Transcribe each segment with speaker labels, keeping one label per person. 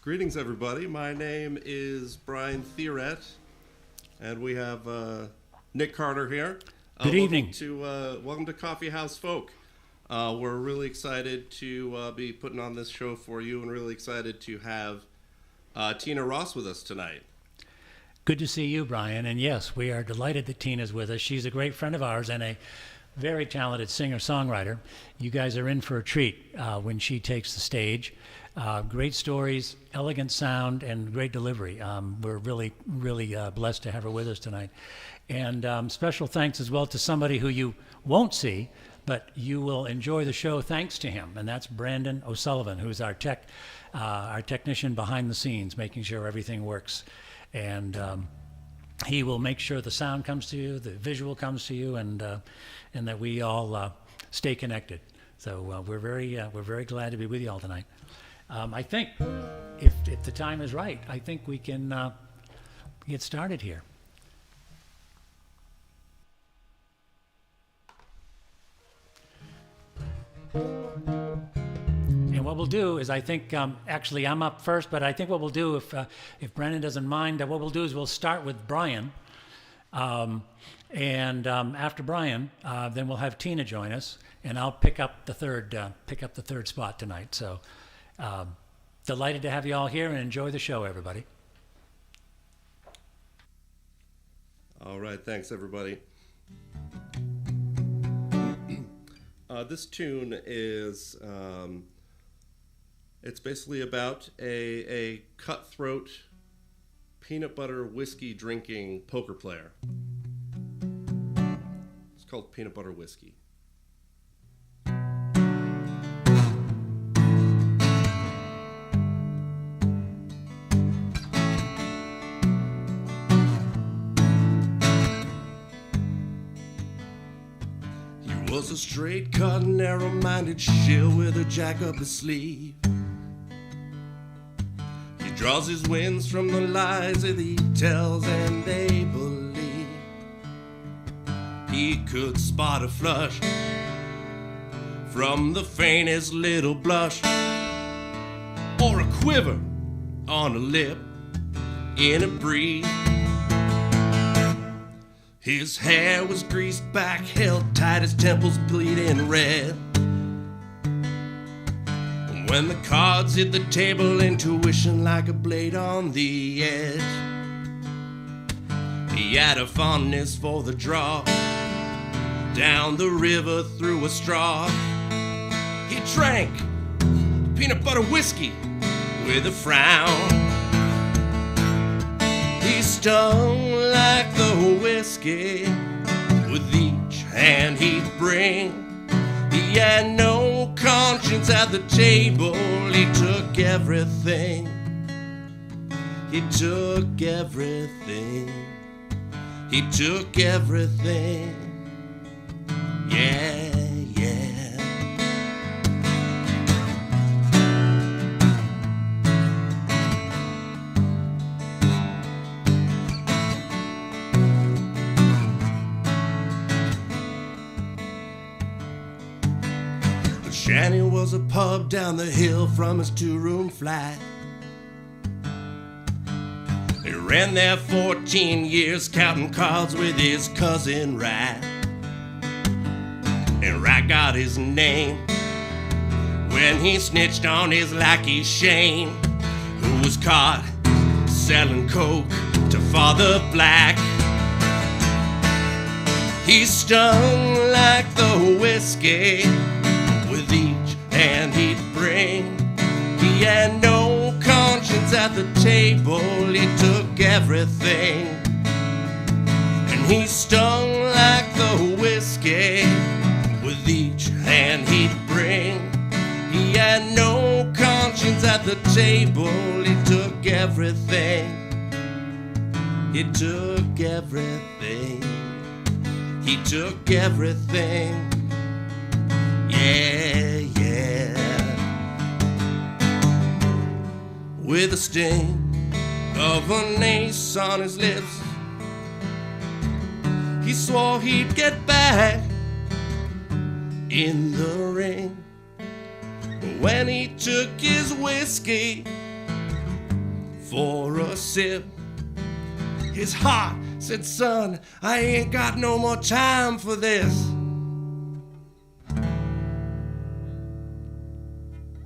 Speaker 1: Greetings, everybody. My name is Brian Theoret, and we have Nick Carter here.
Speaker 2: Good evening.
Speaker 1: Welcome to Coffeehouse Folk. We're really excited to be putting on this show for you, and really excited to have Tina Ross with us tonight.
Speaker 2: Good to see you, Brian. And yes, we are delighted that Tina's with us. She's a great friend of ours and a very talented singer-songwriter. You guys are in for a treat when she takes the stage. Great stories, elegant sound, and great delivery. We're really blessed to have her with us tonight. And special thanks as well to somebody who you won't see, but you will enjoy the show thanks to him, and that's Brandon O'Sullivan, who's our technician behind the scenes, making sure everything works. And he will make sure the sound comes to you, the visual comes to you, and that we all stay connected. So we're very glad to be with you all tonight. I think if the time is right, I think we can get started here. And what we'll do is, I think, actually I'm up first, but I think what we'll do, if Brennan doesn't mind, what we'll do is we'll start with Brian. And after Brian, then we'll have Tina join us, and I'll pick up the third spot tonight. So delighted to have you all here, and enjoy the show, everybody.
Speaker 1: All right, thanks, everybody. This tune is, it's basically about a cutthroat peanut butter whiskey drinking poker player. It's called Peanut Butter Whiskey. Was a straight-cut, narrow-minded shill with a jack up his sleeve. He draws his wins from the lies that he tells, and they believe. He could spot a flush from the faintest little blush, or a quiver on a lip in a breeze. His hair was greased back, held tight, his temples bleeding red. When the cards hit the table, intuition like a blade on the edge. He had a fondness for the draw, down the river through a straw. He drank peanut butter whiskey with a frown. He stung like the whiskey with each hand he'd bring. He had no conscience at the table. He took everything. He took everything. He took everything. Yeah, yeah. Shanny was a pub down the hill from his two-room flat. He ran there 14 years, counting cards with his cousin Rat. And Rat got his name when he snitched on his lackey Shane, who was caught selling coke to Father Black. He stung like the whiskey with each hand he'd bring. He had no conscience at the table. He took everything. And he stung like the whiskey with each hand he'd bring. He had no conscience at the table. He took everything. He took everything. He took everything. Yeah, yeah. With a sting of an ace on his lips, he swore he'd get back in the ring. When he took his whiskey for a sip. His heart said, son, I ain't got no more time for this.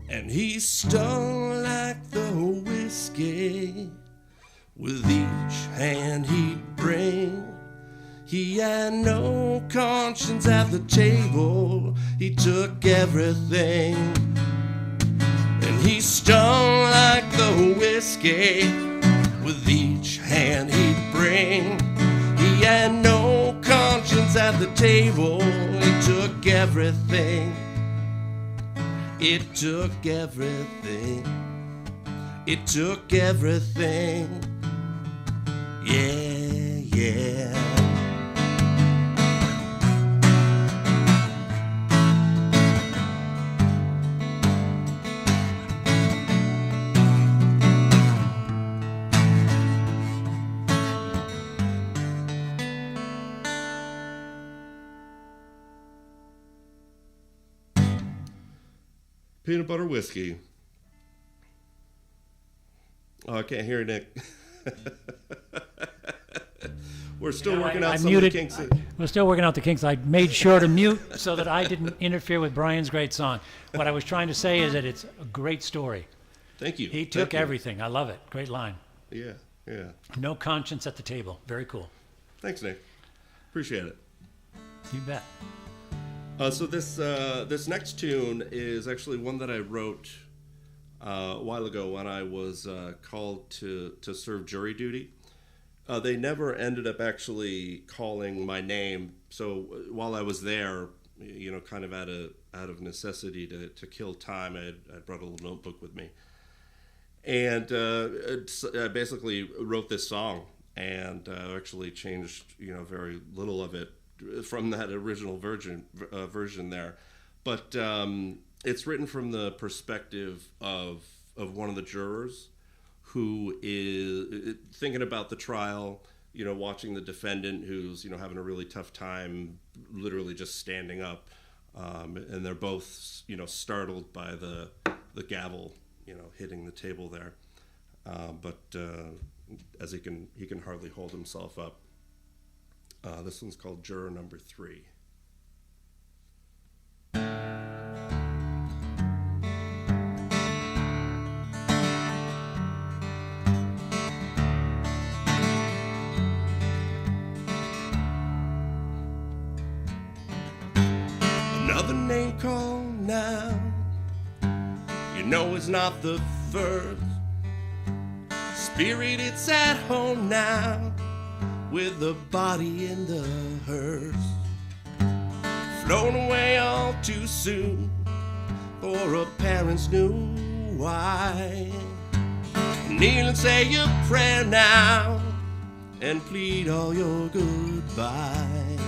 Speaker 1: And he stung like the whiskey with each hand he'd bring. He had no conscience at the table. He took everything. And he stung like the whiskey with each hand he'd bring. He had no conscience at the table. He took everything. It took everything. It took everything. Yeah, yeah. Peanut butter whiskey. Oh, I can't hear you, Nick. We're still working out some of the kinks.
Speaker 2: We're still working out the kinks. I made sure to mute so that I didn't interfere with Brian's great song. What I was trying to say is that it's a great story.
Speaker 1: Thank you.
Speaker 2: He took everything. I love it. Great line.
Speaker 1: Yeah, yeah.
Speaker 2: No conscience at the table. Very cool.
Speaker 1: Thanks, Nick. Appreciate it.
Speaker 2: You bet.
Speaker 1: So this next tune is actually one that I wrote a while ago when I was called to serve jury duty. They never ended up actually calling my name. So while I was there, you know, kind of out of necessity to kill time, I brought a little notebook with me, and I basically wrote this song, and actually changed, you know, very little of it from that original version there, but it's written from the perspective of one of the jurors who is thinking about the trial, you know, watching the defendant who's, you know, having a really tough time, literally just standing up, and they're both, you know, startled by the gavel, you know, hitting the table there, but as he can hardly hold himself up. This one's called Juror Number 3. Another name called now. You know it's not the first. Spirit, it's at home now, with the body in the hearse, flown away all too soon for a parent's new wife. Kneel and say your prayer now and plead all your goodbyes.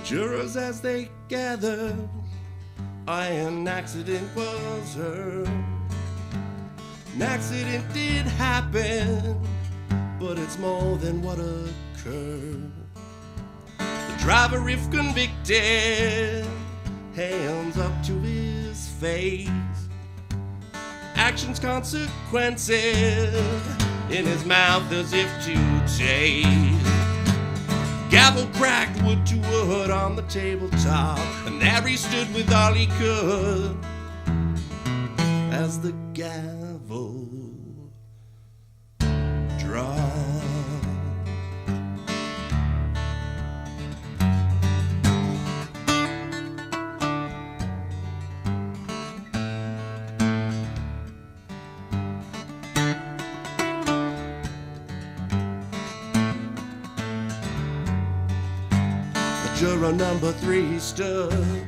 Speaker 1: Jurors as they gather, an accident was heard. An accident did happen, but it's more than what occurred. The driver, if convicted, hands up to his face. Actions, consequences, in his mouth as if to taste. Gavel cracked wood to wood on the tabletop, and there he stood with all he could as the gavel dropped. Juror number 3 stood,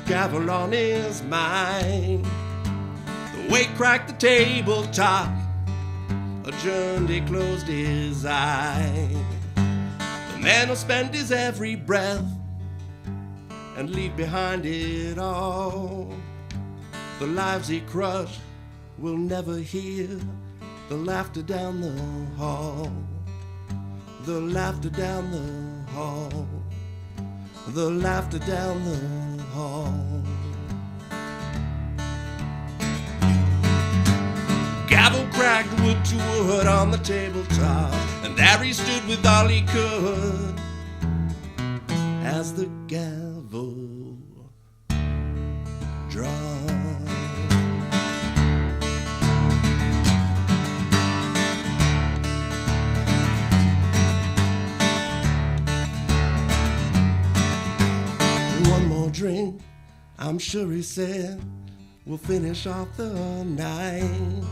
Speaker 1: gavel on his mind. The weight cracked the tabletop, adjourned, he closed his eye. The man will spend his every breath and leave behind it all. The lives he crushed will never hear the laughter down the hall, the laughter down the hall, the laughter down the hall. Gavel cracked wood to wood on the tabletop, and there he stood with all he could as the gavel dropped. One more drink, I'm sure he said, we'll finish off the night.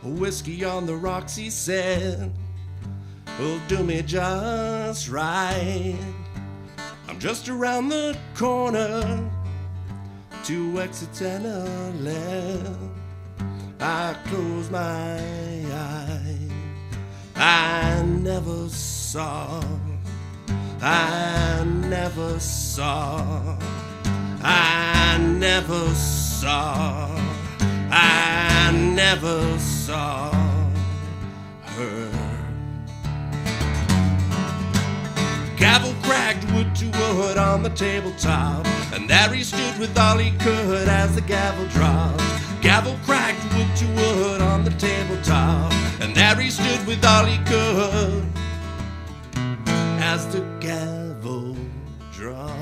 Speaker 1: Whiskey on the rocks, he said, will do me just right. I'm just around the corner, 2 exits and a left. I close my eyes, I never saw, I never saw, I never saw, I never saw her. Gavel cracked wood to wood on the tabletop, and there he stood with all he could as the gavel dropped. Gavel cracked wood to wood on the tabletop, and there he stood with all he could as the gavel dropped.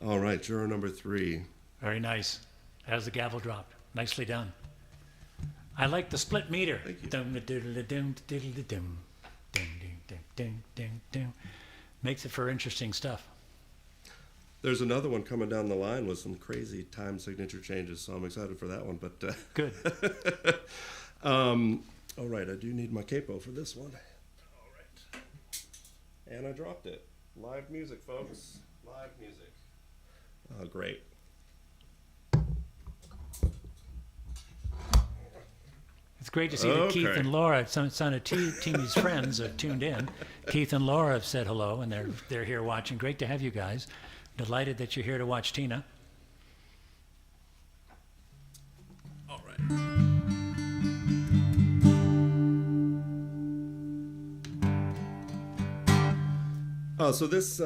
Speaker 1: All right, juror number 3.
Speaker 2: Very nice. As the gavel dropped. Nicely done. I like the split meter.
Speaker 1: Thank you.
Speaker 2: Makes it for interesting stuff.
Speaker 1: There's another one coming down the line with some crazy time signature changes, so I'm excited for that one. But
Speaker 2: Good.
Speaker 1: All right, I do need my capo for this one. All right. And I dropped it. Live music, folks. Live music. Oh, great.
Speaker 2: It's great to see that Keith and Laura, some of Tina's friends, have tuned in. Keith and Laura have said hello, and they're here watching. Great to have you guys. Delighted that you're here to watch Tina.
Speaker 1: All right. Oh, so this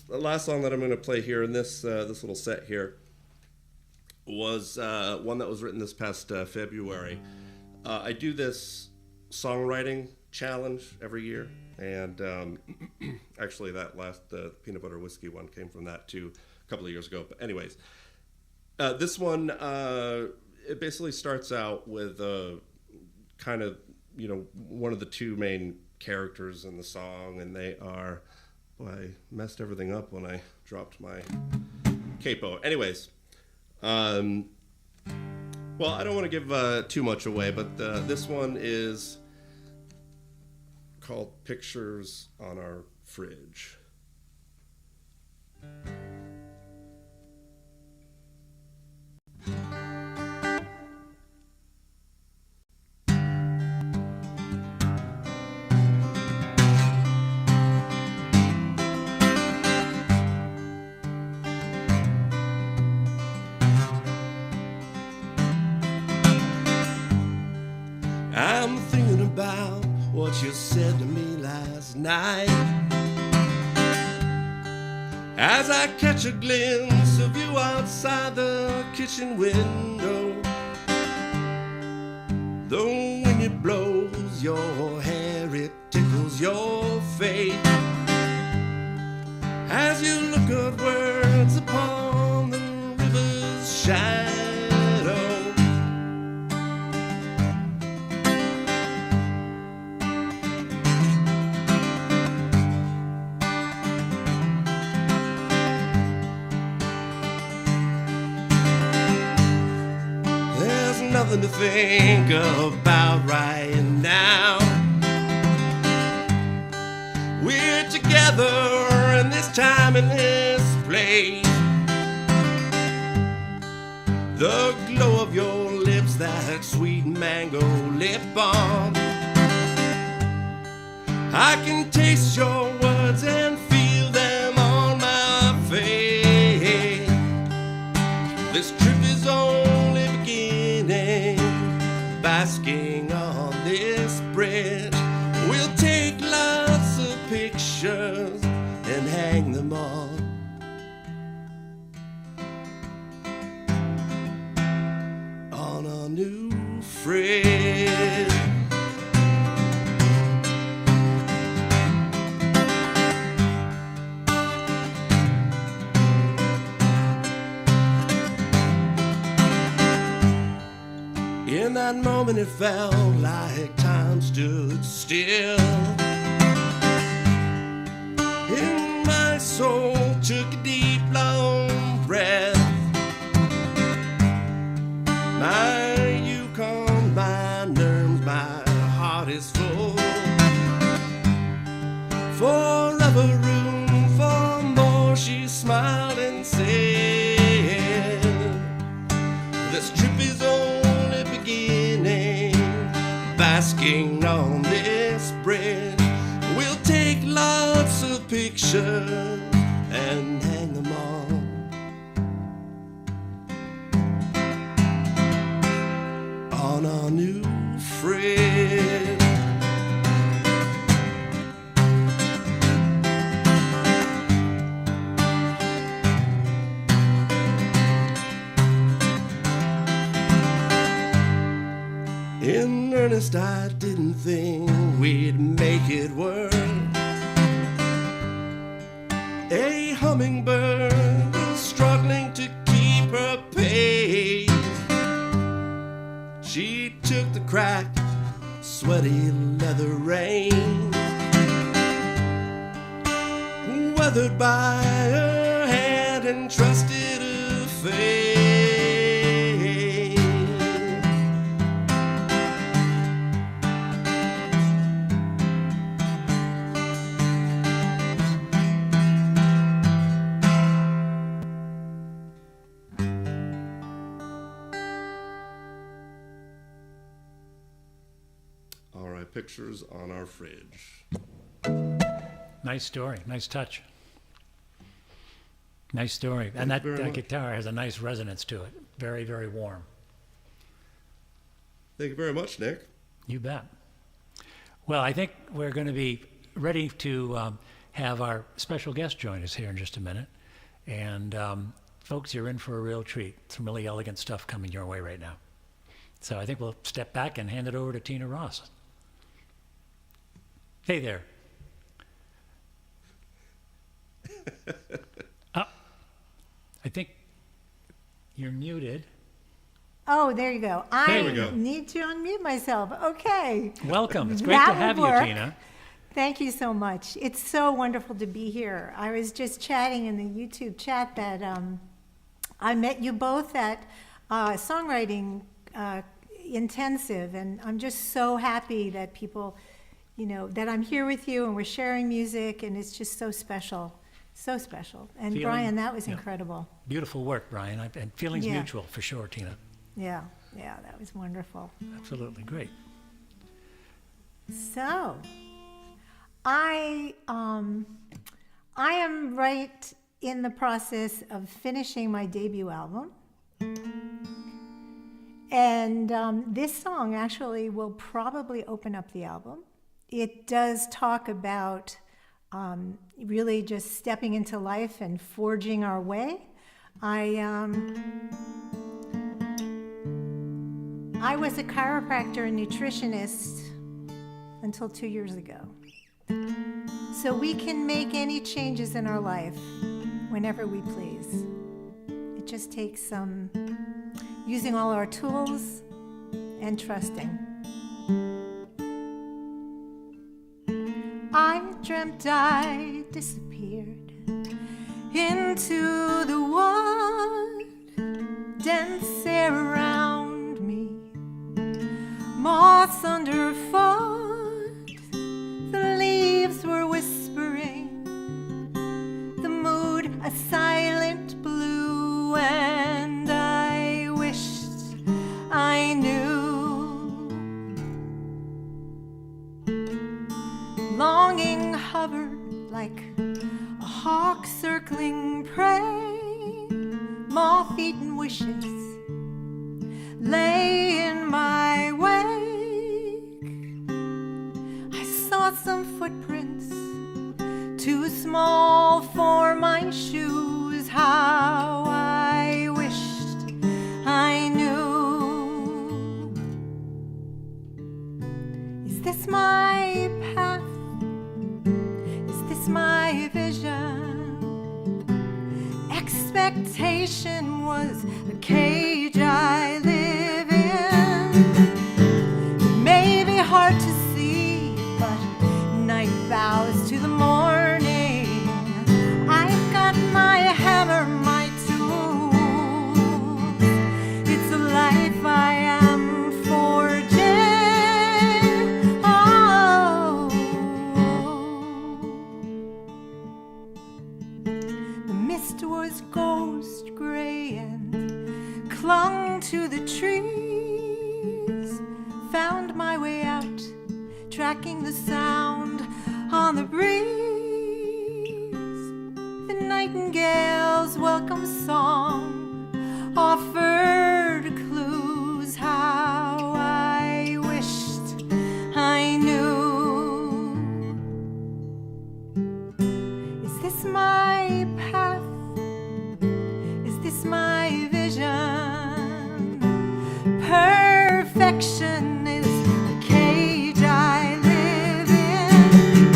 Speaker 1: last song that I'm going to play here in this little set here was one that was written this past February. I do this songwriting challenge every year, and actually that last peanut butter whiskey one came from that too a couple of years ago. But anyways, this one it basically starts out with kind of one of the 2 main characters in the song, and they are, I messed everything up when I dropped my capo. Anyways, well, I don't want to give too much away, but this one is called Pictures on Our Fridge. I'm thinking about what you said to me last night, as I catch a glimpse of you outside the kitchen window. Though when it blows your hair, it tickles your face, as you look at words upon the river's shadow. nothing to think about right now. We're together in this time and this place. The glow of your lips, that sweet mango lip balm. I can taste your words and feel them on my face. This trip is only beginning, basking on this bridge. We'll take lots of pictures and hang them on a new fridge. In that moment it felt like time stood still. In my soul took a deep long breath. You calmed my nerves, my heart is full. Forever room for more, she smiled and said, this trip is only beginning, basking on this bridge. We'll take lots of pictures and hang them on a new fridge. In earnest, I didn't think we'd make it work. A hummingbird was struggling to keep her pace. She took the cracked, sweaty leather rain, weathered by her hand and trusted her fate. Pictures on our fridge.
Speaker 2: Nice story. Nice touch. Nice story. And that guitar has a nice resonance to it. Very, very warm.
Speaker 1: Thank you very much, Nick.
Speaker 2: You bet. Well, I think we're going to be ready to have our special guest join us here in just a minute. And folks, you're in for a real treat. Some really elegant stuff coming your way right now. So I think we'll step back and hand it over to Tina Ross. Hey there. I think you're muted.
Speaker 3: Oh, there you go.
Speaker 1: There we go.
Speaker 3: Need to unmute myself. Okay.
Speaker 2: Welcome. It's great to have you, Tina.
Speaker 3: Thank you so much. It's so wonderful to be here. I was just chatting in the YouTube chat that I met you both at songwriting intensive, and I'm just so happy that people, that I'm here with you and we're sharing music, and it's just so special. So special. And Brian, that was incredible.
Speaker 2: Beautiful work, Brian. And feelings mutual for sure, Tina.
Speaker 3: Yeah, that was wonderful.
Speaker 2: Absolutely, great.
Speaker 3: So, I am right in the process of finishing my debut album. And this song actually will probably open up the album. It does talk about really just stepping into life and forging our way. I was a chiropractor and nutritionist until 2 years ago. So we can make any changes in our life whenever we please. It just takes some using all our tools and trusting. I dreamt I disappeared into the wood, dense air around me moss underfoot, the leaves were whispering, the mood a silent blue, and I wished I knew. Longing hovered like a hawk circling prey, moth-eaten wishes lay in my wake. I saw some footprints, too small for my shoes. How I wished I knew. Is this my path? Is this my vision? Expectation was a cage I live in. It may be hard to see, but night bows to the morning. I've got my hammer, my tools. It's a life I am forging. Oh. The mist was ghost gray and clung to the trees. Found my way out, tracking the sound on the breeze. The nightingale's welcome song offered clues. How I wished I knew. Is this my path? Is this my vision? Perfection is a cage I live in.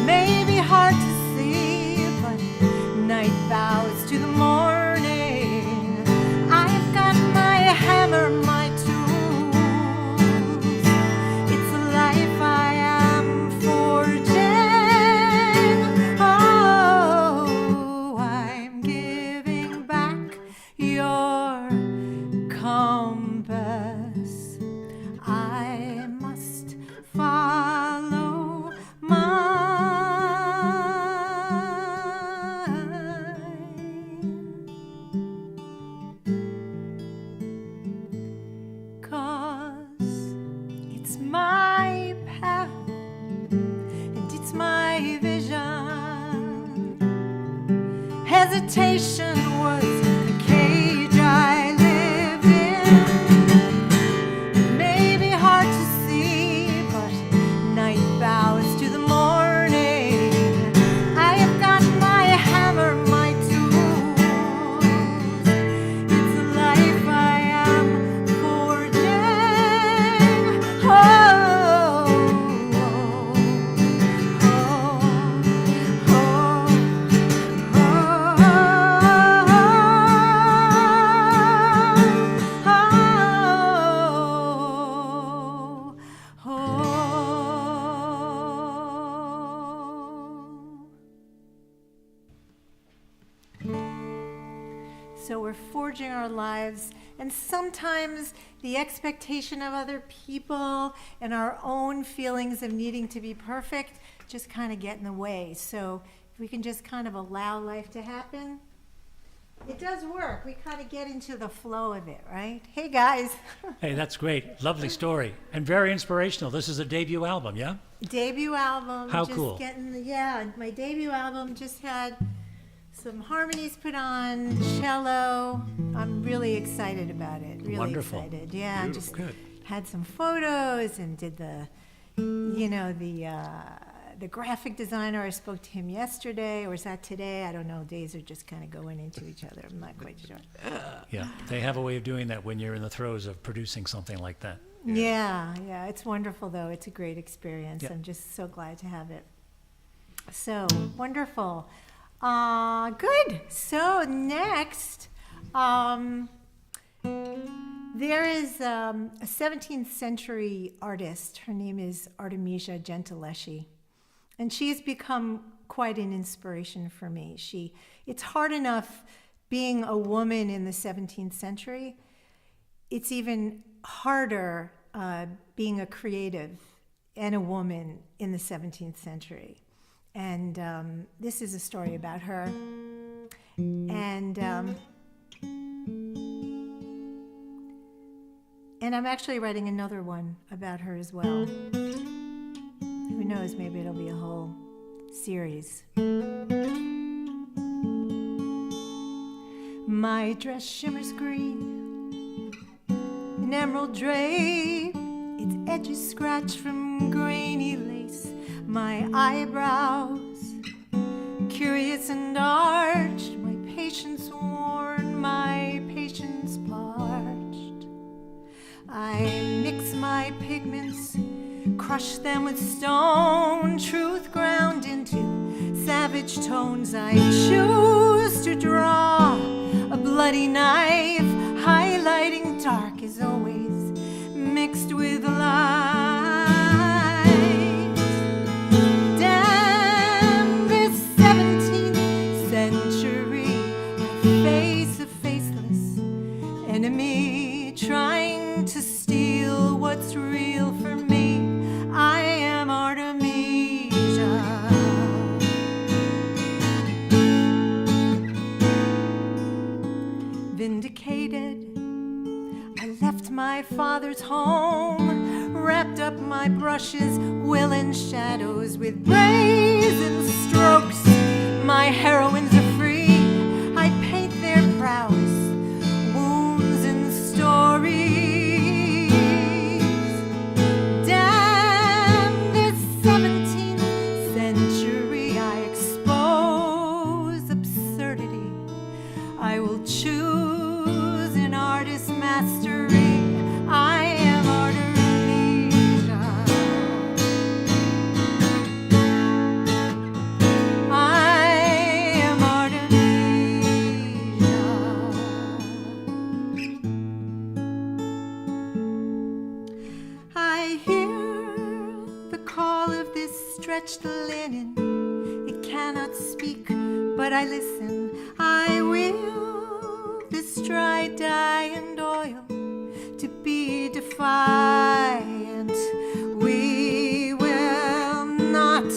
Speaker 3: Maybe hard to see, but night bows to the morning. I've got my hammer, my tools. It's a life I am forging. Oh, I'm giving back your compass. I must follow mine. 'Cause it's my path and it's my vision. Hesitation was the cage I lived in. It may be hard to see, but night bows to the morning. I have got my hammer, my tools. It's a life I am forging. Oh, oh, So we're forging our lives, and sometimes the expectation of other people and our own feelings of needing to be perfect just kind of get in the way. So if we can just kind of allow life to happen, it does work. We kind of get into the flow of it, right? Hey, guys.
Speaker 2: Hey, that's great. Lovely story. And very inspirational. This is a debut album, yeah?
Speaker 3: Debut album.
Speaker 2: How
Speaker 3: just
Speaker 2: cool.
Speaker 3: Yeah, my debut album just had some harmonies put on, cello. I'm really excited about it. Really
Speaker 2: Wonderful.
Speaker 3: excited. Yeah,
Speaker 2: Beautiful.
Speaker 3: just
Speaker 2: Good.
Speaker 3: had some photos and did the graphic designer. I spoke to him yesterday, or was that today? I don't know. Days are just kind of going into each other. I'm not quite sure.
Speaker 2: Yeah, they have a way of doing that when you're in the throes of producing something like that.
Speaker 3: Yeah, it's wonderful though. It's a great experience.
Speaker 2: Yeah.
Speaker 3: I'm just so glad to have it. So wonderful. Good. So next, there is a 17th century artist. Her name is Artemisia Gentileschi, and she's become quite an inspiration for me. It's hard enough being a woman in the 17th century. It's even harder being a creative and a woman in the 17th century. And this is a story about her. And I'm actually writing another one about her as well. Who knows, maybe it'll be a whole series. My dress shimmers green, an emerald drape, its edges scratched from grainy lace. My eyebrows, curious and arched, my patience worn, my patience parched. I mix my pigments, crush them with stone, truth ground into savage tones. I choose to draw a bloody knife, highlighting dark as always, mixed with light. Damn this 17th century, I face a faceless enemy trying to steal what's real for me. I am Artemisia. Vindicated, I left my father's home, wrapped up my brushes, will and shadows with brazen strokes. My heroines are free, I paint their prowess, wounds and stories. Damn this 17th century, I expose absurdity. I will choose an artist's mastery. I am Artemisia. I am Artemisia. I hear the call of this stretched linen. It cannot speak, but I listen. I will this dry dye and oil to be defiant. We will not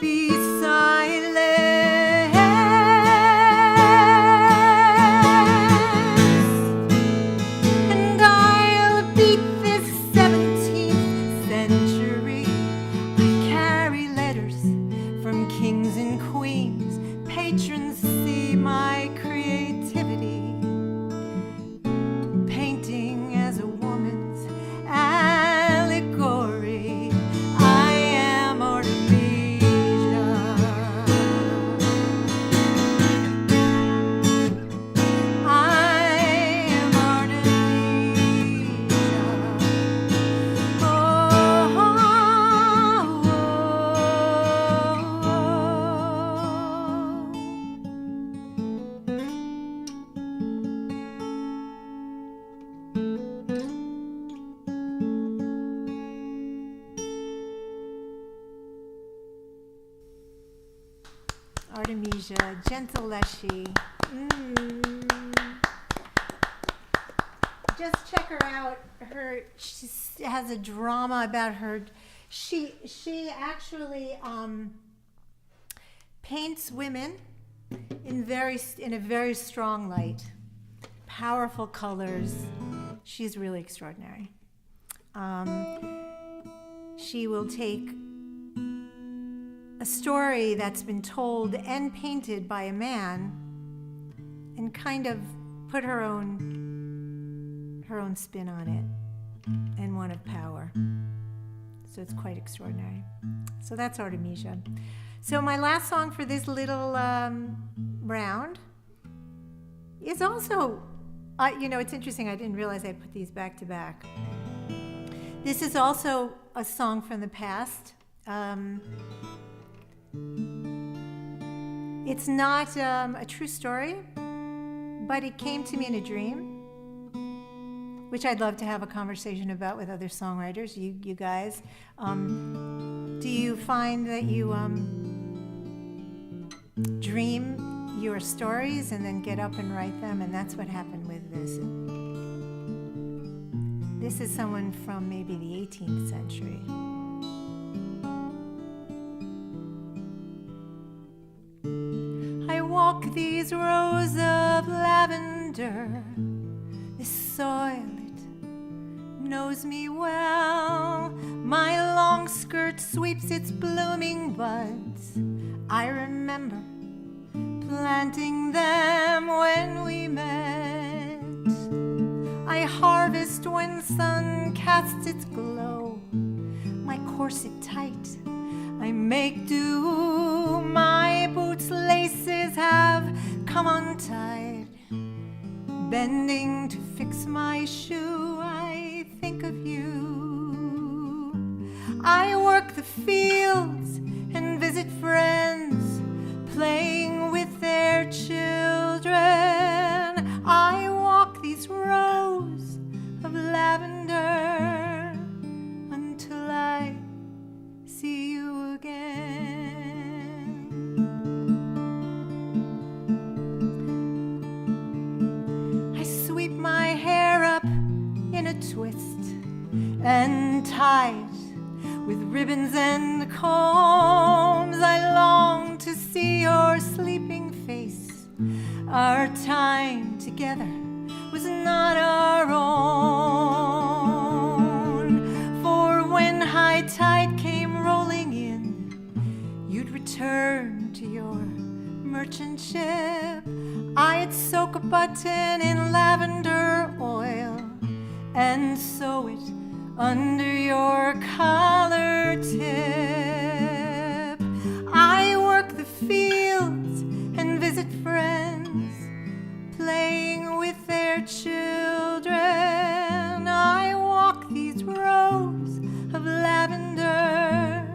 Speaker 3: be silenced. And I'll beat this 17th century. I carry letters from kings and queens. Patrons see my creativity, painting as a woman's allegory. I am Artemisia. I am Artemisia. Oh, oh, oh, Artemisia, gentle Leshy. Just check her out. She has a drama about her. She actually paints women in a very strong light, powerful colors. She's really extraordinary. She will take a story that's been told and painted by a man and kind of put her own spin on it, and one of power. So it's quite extraordinary. So that's Artemisia. So my last song for this little round is also, it's interesting, I didn't realize I put these back to back. This is also a song from the past. It's not a true story, but it came to me in a dream, which I'd love to have a conversation about with other songwriters, you guys. Do you find that you dream your stories and then get up and write them? And that's what happened with this. This is someone from maybe the 18th century. I walk these rows of lavender. This soil, it knows me well. My long skirt sweeps its blooming buds. I remember planting them when we met. I harvest when sun casts its glow. My corset tight, I make do. My boots' laces have come untied. Bending to fix my shoe, I think of you. I work the fields and visit friends, playing with their children. I walk these rows of lavender until I see you again. I sweep my hair up in a twist and tie it with ribbons and combs. I long to see your sleeping face. Our time together was not our own. For when high tide came rolling in, you'd return to your merchant ship. I'd soak a button in lavender oil and sew it under your collar tip. I work the fields and visit friends, playing with their children. I walk these rows of lavender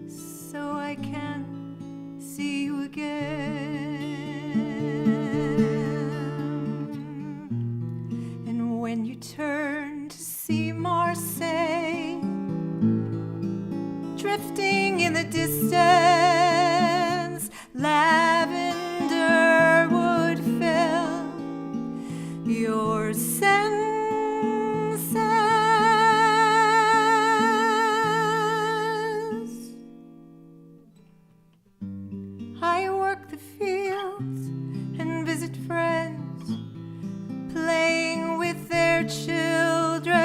Speaker 3: so I can see you again. And when you turn to see Marseille, drifting in the distance, lavender would fill your senses. I work the fields and visit friends, playing with their children.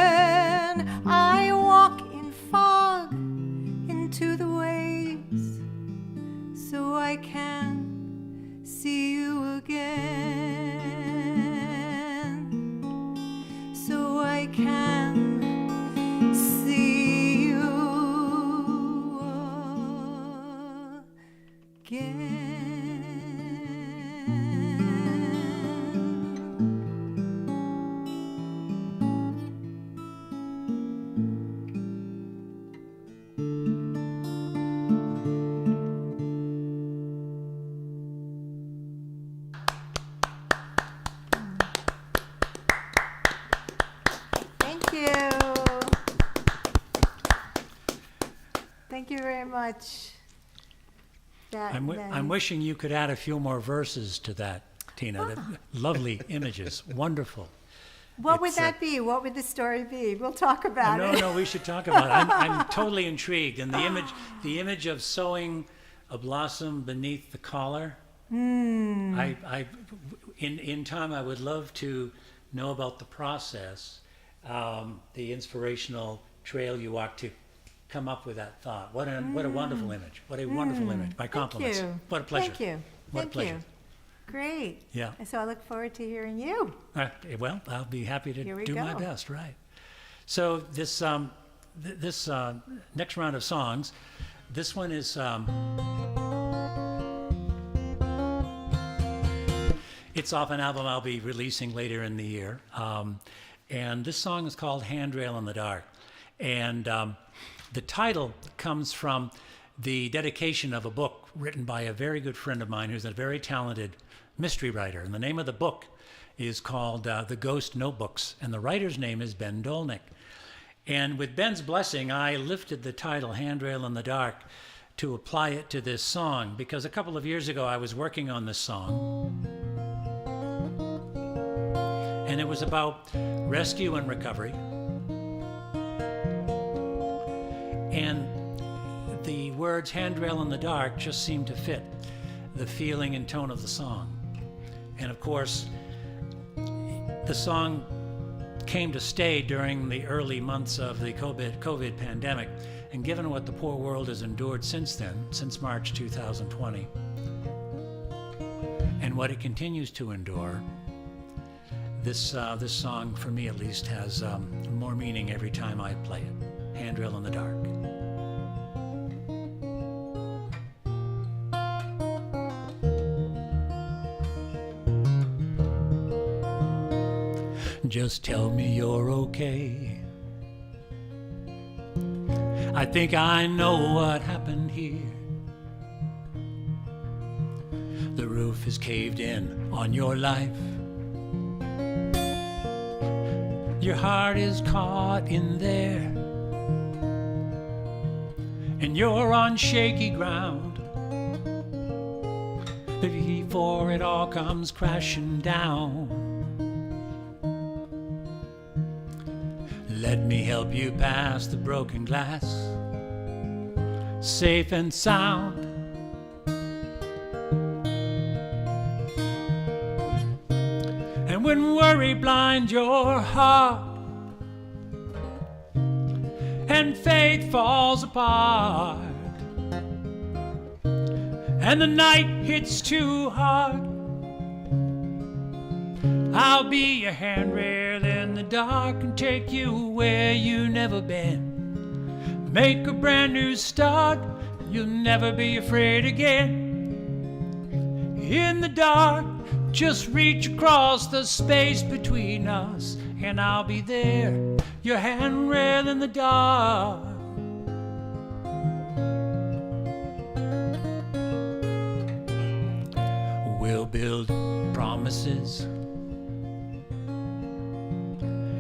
Speaker 3: I walk in fog into the waves so I can see you again, so I can see you again. Thank you. Thank you very much.
Speaker 2: I'm wishing you could add a few more verses to that, Tina. The lovely images, wonderful.
Speaker 3: What would that be? What would the story be? We'll talk about it.
Speaker 2: No, we should talk about it. I'm totally intrigued. And the image of sewing a blossom beneath the collar. In time, I would love to know about the process, the inspirational trail you walked to come up with that thought. What a wonderful image. What a wonderful image. My compliments.
Speaker 3: Thank you.
Speaker 2: What a pleasure.
Speaker 3: Thank you.
Speaker 2: What a pleasure.
Speaker 3: You. Great.
Speaker 2: Yeah.
Speaker 3: So I look forward to hearing you.
Speaker 2: Well, I'll be happy to do my
Speaker 3: go.
Speaker 2: best, right. So this next round of songs, this one is it's off an album I'll be releasing later in the year. And this song is called Handrail in the Dark. And the title comes from the dedication of a book written by a very good friend of mine who's a very talented mystery writer. And the name of the book is called The Ghost Notebooks. And the writer's name is Ben Dolnick. And with Ben's blessing, I lifted the title Handrail in the Dark to apply it to this song, because a couple of years ago I was working on this song. And it was about rescue and recovery. And the words "handrail in the dark" just seemed to fit the feeling and tone of the song. And of course, the song came to stay during the early months of the COVID pandemic. And given what the poor world has endured since then, since March 2020, and what it continues to endure, this song, for me at least, has more meaning every time I play it. Handrail in the Dark. Just tell me you're okay. I think I know what happened here. The roof is caved in on your life. Your heart is caught in there, and you're on shaky ground before it all comes crashing down. Let me help you past the broken glass, safe and sound. And when worry blinds your heart and faith falls apart and the night hits too hard, I'll be your handrail in the dark and take you where you've never been. Make a brand new start, you'll never be afraid again. In the dark, just reach across the space between us, and I'll be there, your handrail in the dark. We'll build promises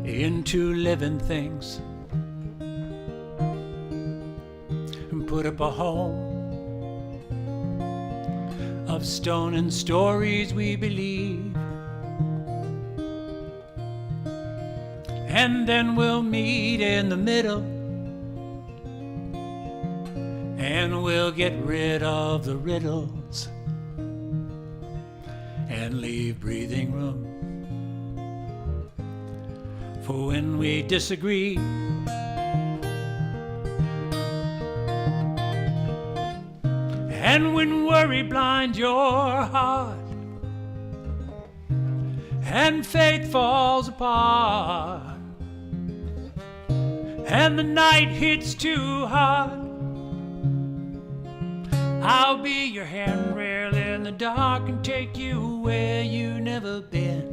Speaker 2: into living things and put up a home of stone and stories we believe. And then we'll meet in the middle and we'll get rid of the riddles and leave breathing room for when we disagree. And when worry blinds your heart and faith falls apart and the night hits too hard, I'll be your handrail in the dark and take you where you've never been.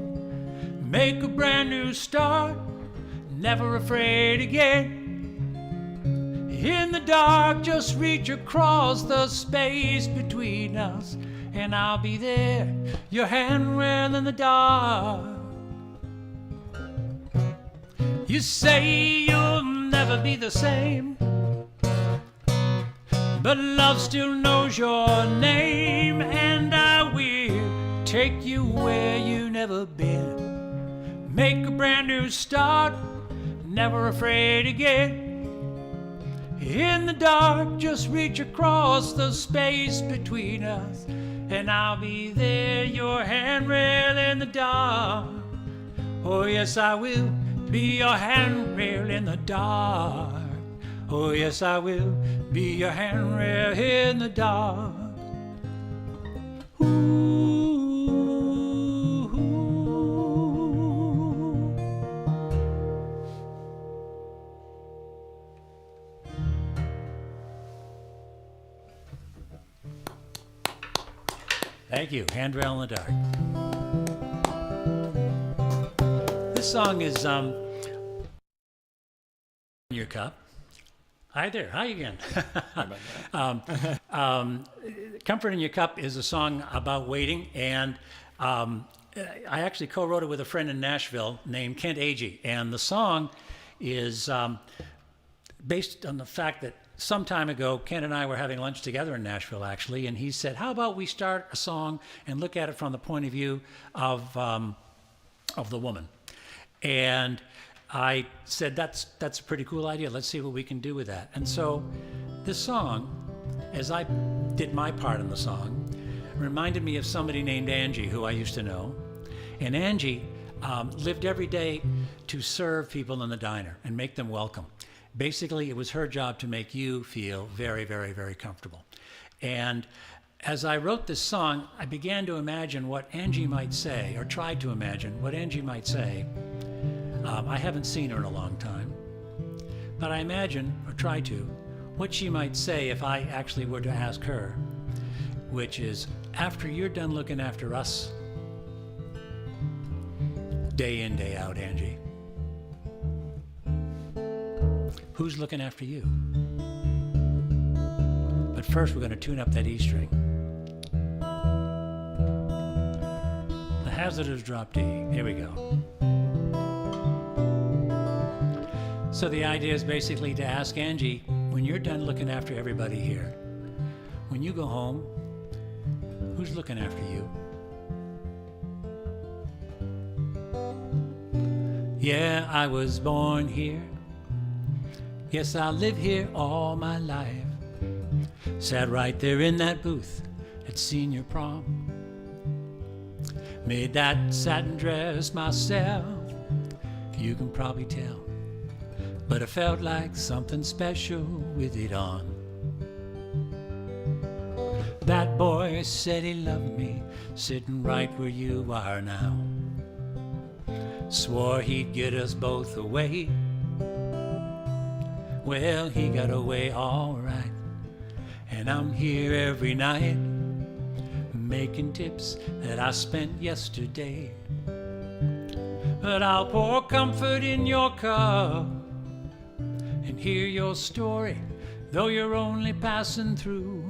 Speaker 2: Make a brand new start, never afraid again. In the dark, just reach across the space between us, and I'll be there, your handrail in the dark. You say you'll never be the same, but love still knows your name, and I will take you where you've never been. Make a brand new start, never afraid again. In the dark, just reach across the space between us, and I'll be there, your handrail in the dark. Oh yes, I will be your handrail in the dark. Oh yes, I will be your handrail in the dark. Ooh. Thank you, Handrail in the Dark. This song is in your cup. Hi there, hi again. Comfort in Your Cup is a song about waiting, and I actually co-wrote it with a friend in Nashville named Kent Agee, and the song is based on the fact that some time ago, Ken and I were having lunch together in Nashville, actually, and he said, how about we start a song and look at it from the point of view of the woman? And I said, that's a pretty cool idea. Let's see what we can do with that. And so this song, as I did my part in the song, reminded me of somebody named Angie, who I used to know. And Angie lived every day to serve people in the diner and make them welcome. Basically, it was her job to make you feel very, very, very comfortable. And as I wrote this song, I began to imagine what Angie might say, or tried to imagine what Angie might say. I haven't seen her in a long time, but I imagine, or try to, what she might say if I actually were to ask her, which is, after you're done looking after us, day in, day out, Angie, who's looking after you? But first, we're going to tune up that E string. The hazardous drop D. Here we go. So the idea is basically to ask Angie, when you're done looking after everybody here, when you go home, who's looking after you? Yeah, I was born here. Yes, I live here all my life. Sat right there in that booth at senior prom. Made that satin dress myself, you can probably tell. But I felt like something special with it on. That boy said he loved me, sitting right where you are now. Swore he'd get us both away. Well, he got away all right. And I'm here every night, making tips that I spent yesterday. But I'll pour comfort in your cup and hear your story, though you're only passing through.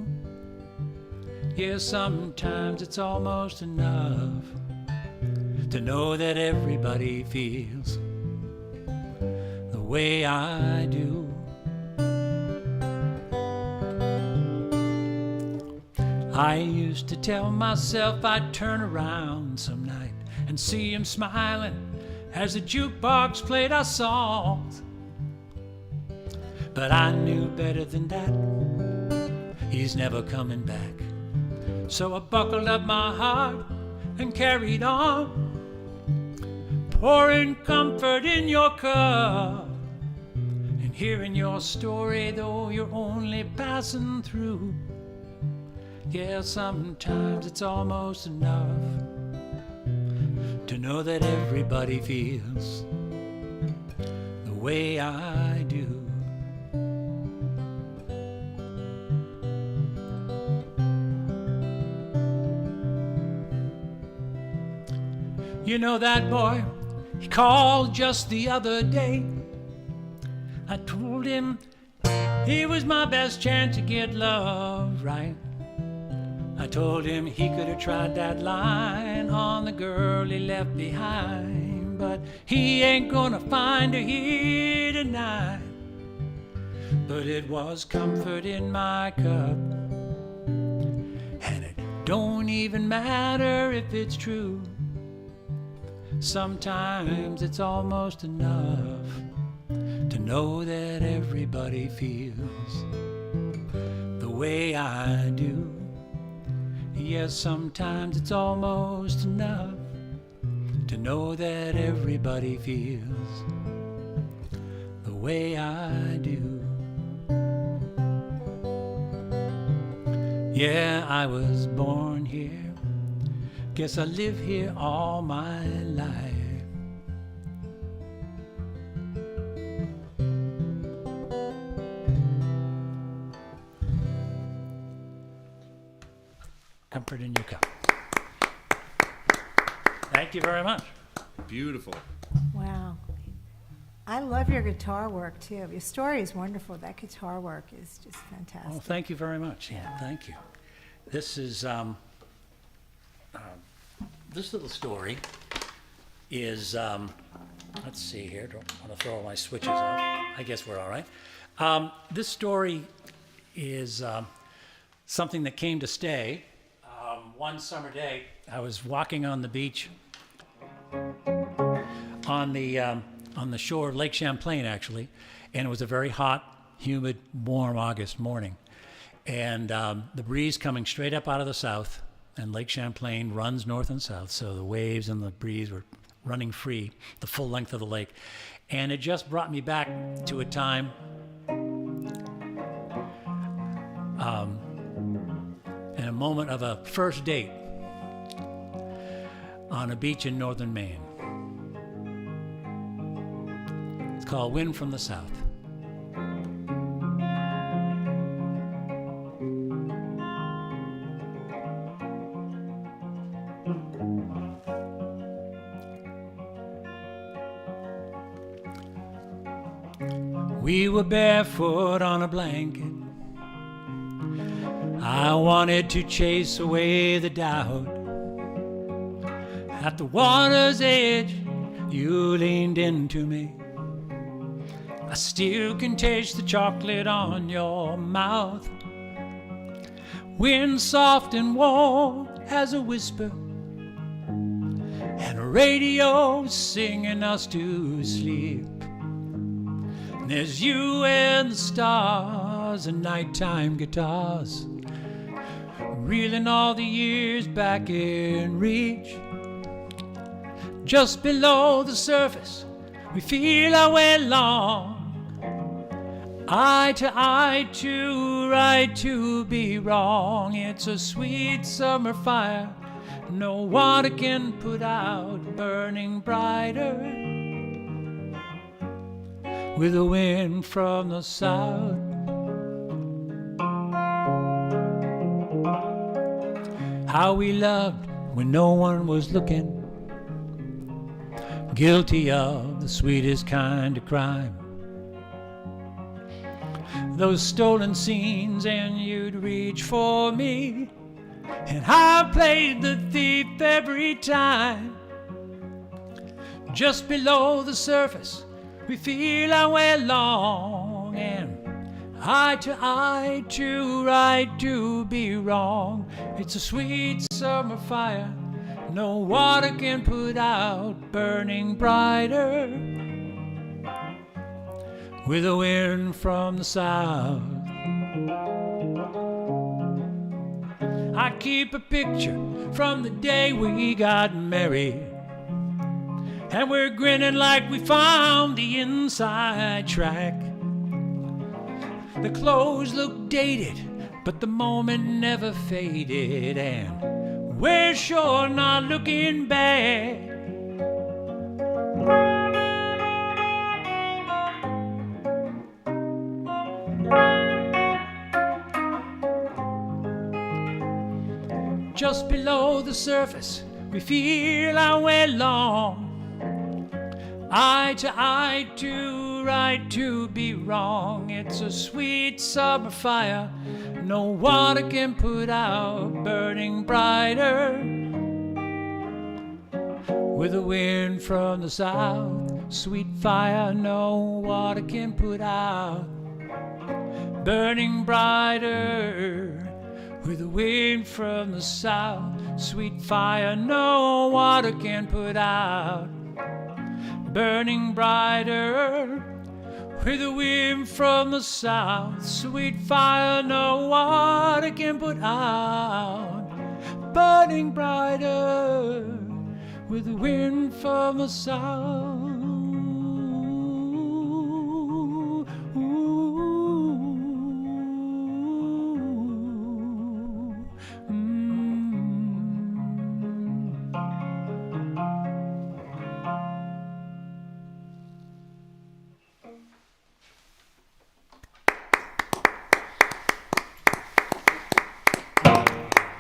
Speaker 2: Yeah, sometimes it's almost enough to know that everybody feels the way I do. I used to tell myself I'd turn around some night and see him smiling as the jukebox played our songs. But I knew better than that, he's never coming back. So I buckled up my heart and carried on, pouring comfort in your cup and hearing your story, though you're only passing through. Yeah, sometimes it's almost enough to know that everybody feels the way I do. You know that boy, he called just the other day. I told him he was my best chance to get love right. I told him he could have tried that line on the girl he left behind, but he ain't gonna find her here tonight. But it was comfort in my cup, and it don't even matter if it's true. Sometimes it's almost enough to know that everybody feels the way I do. Yes, sometimes it's almost enough to know that everybody feels the way I do. Yeah, I was born here. Guess I live here all my life. Comfort in your cup. Thank you very much.
Speaker 1: Beautiful.
Speaker 3: Wow. I love your guitar work too. Your story is wonderful. That guitar work is just fantastic.
Speaker 2: Oh, thank you very much. Yeah, thank you. This is this little story is let's see here. Don't want to throw all my switches off. I guess we're all right. This story is something that came to stay. One summer day, I was walking on the beach on the on the shore of Lake Champlain, actually, and it was a very hot, humid, warm August morning. And the breeze coming straight up out of the south, and Lake Champlain runs north and south, so the waves and the breeze were running free the full length of the lake. And it just brought me back to a time and a moment of a first date on a beach in northern Maine. It's called Wind from the South. We were barefoot on a blanket. I wanted to chase away the doubt. At the water's edge, you leaned into me. I still can taste the chocolate on your mouth. Wind soft and warm as a whisper, and a radio singing us to sleep. There's you and the stars and nighttime guitars, reeling all the years back in reach. Just below the surface, we feel our way along, eye to eye, too right to be wrong. It's a sweet summer fire no water can put out, burning brighter with the wind from the south. How we loved when no one was looking, guilty of the sweetest kind of crime. Those stolen scenes, and you'd reach for me, and I played the thief every time. Just below the surface, we feel our way along, and eye to eye, too right to be wrong. It's a sweet summer fire no water can put out, burning brighter with the wind from the south. I keep a picture from the day we got married, and we're grinning like we found the inside track. The clothes look dated, but the moment never faded, and we're sure not looking back. Just below the surface, we feel our way along, eye to eye, too right to be wrong. It's a sweet summer fire no water can put out, burning brighter with the wind from the south. Sweet fire no water can put out, burning brighter with the wind from the south. Sweet fire no water can put out, burning brighter with the wind from the south. Sweet fire no water can put out, burning brighter with the wind from the south.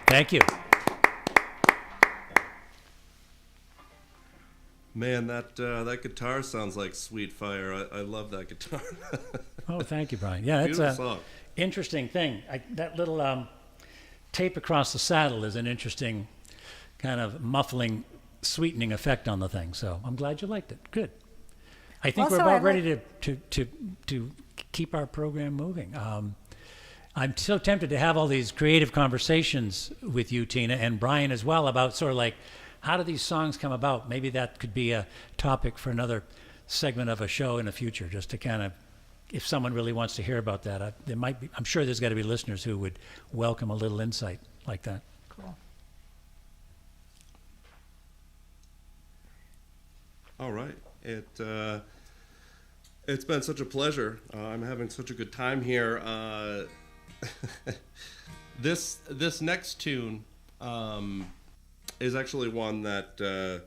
Speaker 2: Thank you.
Speaker 1: Man, that guitar sounds like Sweet Fire. I love that guitar.
Speaker 2: Oh, thank you, Brian. Yeah, it's a
Speaker 1: song.
Speaker 2: Interesting thing. That little tape across the saddle is an interesting kind of muffling, sweetening effect on the thing. So I'm glad you liked it. Good. I think
Speaker 3: Also,
Speaker 2: we're about ready to keep our program moving. I'm so tempted to have all these creative conversations with you, Tina, and Brian as well, about sort of like, how do these songs come about? Maybe that could be a topic for another segment of a show in the future, just to kind of, if someone really wants to hear about that, there might be, I'm sure there's got to be listeners who would welcome a little insight like that.
Speaker 3: Cool.
Speaker 1: All right. It's been such a pleasure. I'm having such a good time here. This next tune is actually one that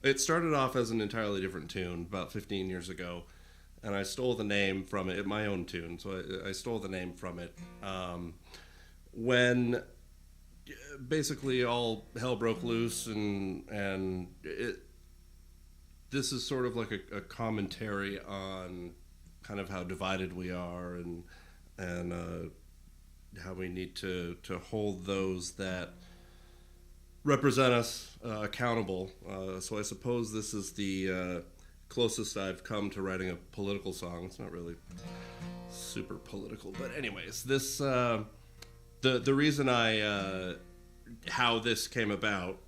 Speaker 1: it started off as an entirely different tune about 15 years ago, and I stole the name from it, my own tune. So I stole the name from it when basically all hell broke loose, and this is sort of like a commentary on kind of how divided we are, and how we need to hold those that represent us accountable. So I suppose this is the closest I've come to writing a political song. It's not really super political, but anyways, this the reason how this came about,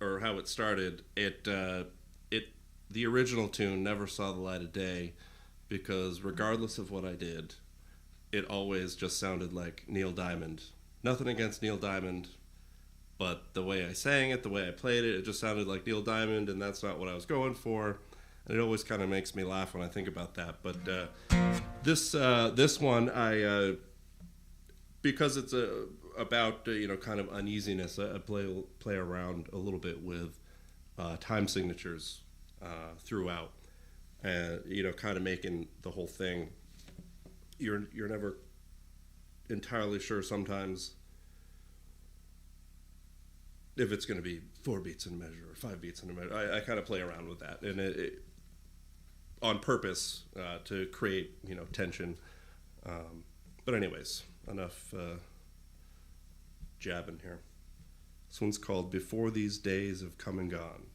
Speaker 1: or how it started, the original tune never saw the light of day, because regardless of what I did, it always just sounded like Neil Diamond. Nothing against Neil Diamond, but the way I sang it, the way I played it, it just sounded like Neil Diamond, and that's not what I was going for. And it always kind of makes me laugh when I think about that. But this one, because it's about kind of uneasiness, I play around a little bit with time signatures throughout, and kind of making the whole thing. You're never entirely sure sometimes if it's going to be 4 beats in a measure or 5 beats in a measure. I kind of play around with that, and it on purpose to create tension. But anyways, enough jabbing here. This one's called "Before These Days Have Come and Gone."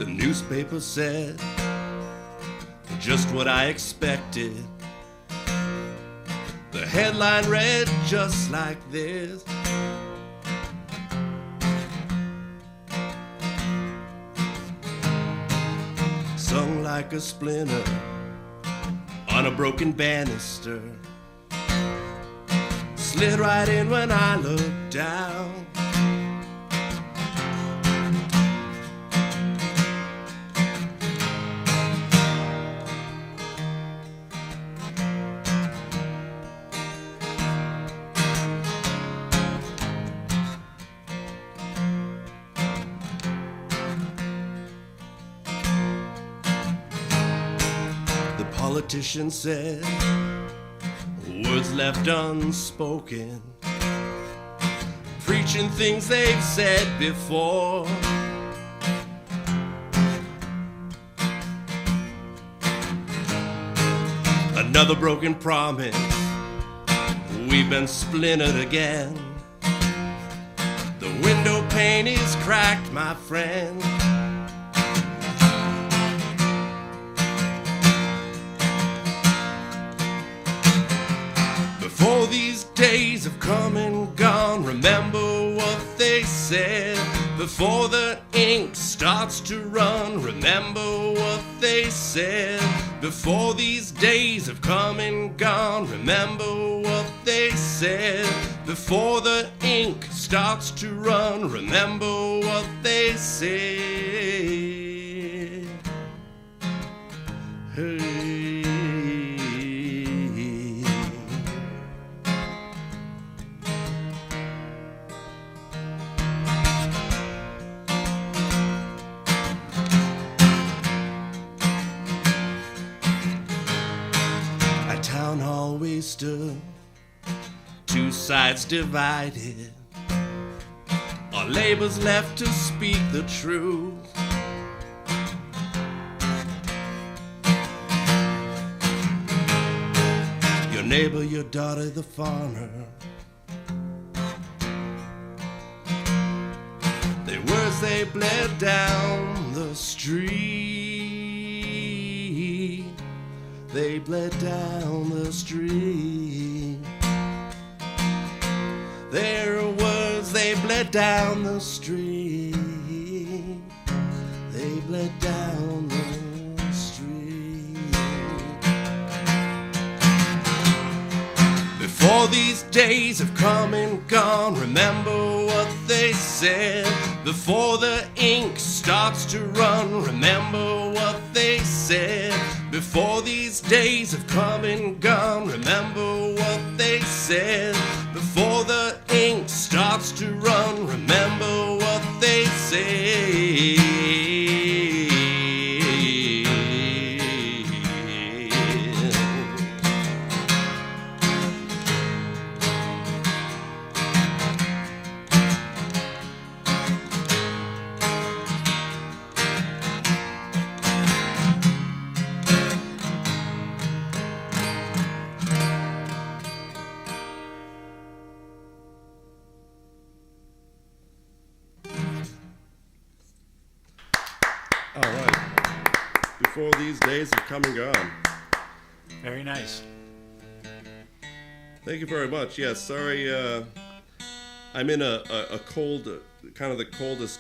Speaker 1: Newspaper said just what I expected. The headline read just like this: sung like a splinter on a broken banister, slid right in when I looked down. Politician said words left unspoken, preaching things they've said before. Another broken promise, we've been splintered again. The window pane is cracked, my friend. Before these days have come and gone, remember what they said. Before the ink starts to run, remember what they said. Before these days have come and gone, remember what they said. Before the ink starts to run, remember what they said. Hey. Town hall we stood, 2 sides divided, our labors left to speak the truth. Your neighbor, your daughter, the farmer, they were words, they bled down the street. They bled down the street. Their words, they bled down the street. They bled down the street. Before these days have come and gone, remember what they said. Before the ink starts to run, remember what they said. Before these days have come and gone, remember what they said. Before the ink starts to run, remember what they said. All right. Before these days have come and gone.
Speaker 2: Very nice.
Speaker 1: Thank you very much. Yes, sorry. I'm in a cold, kind of the coldest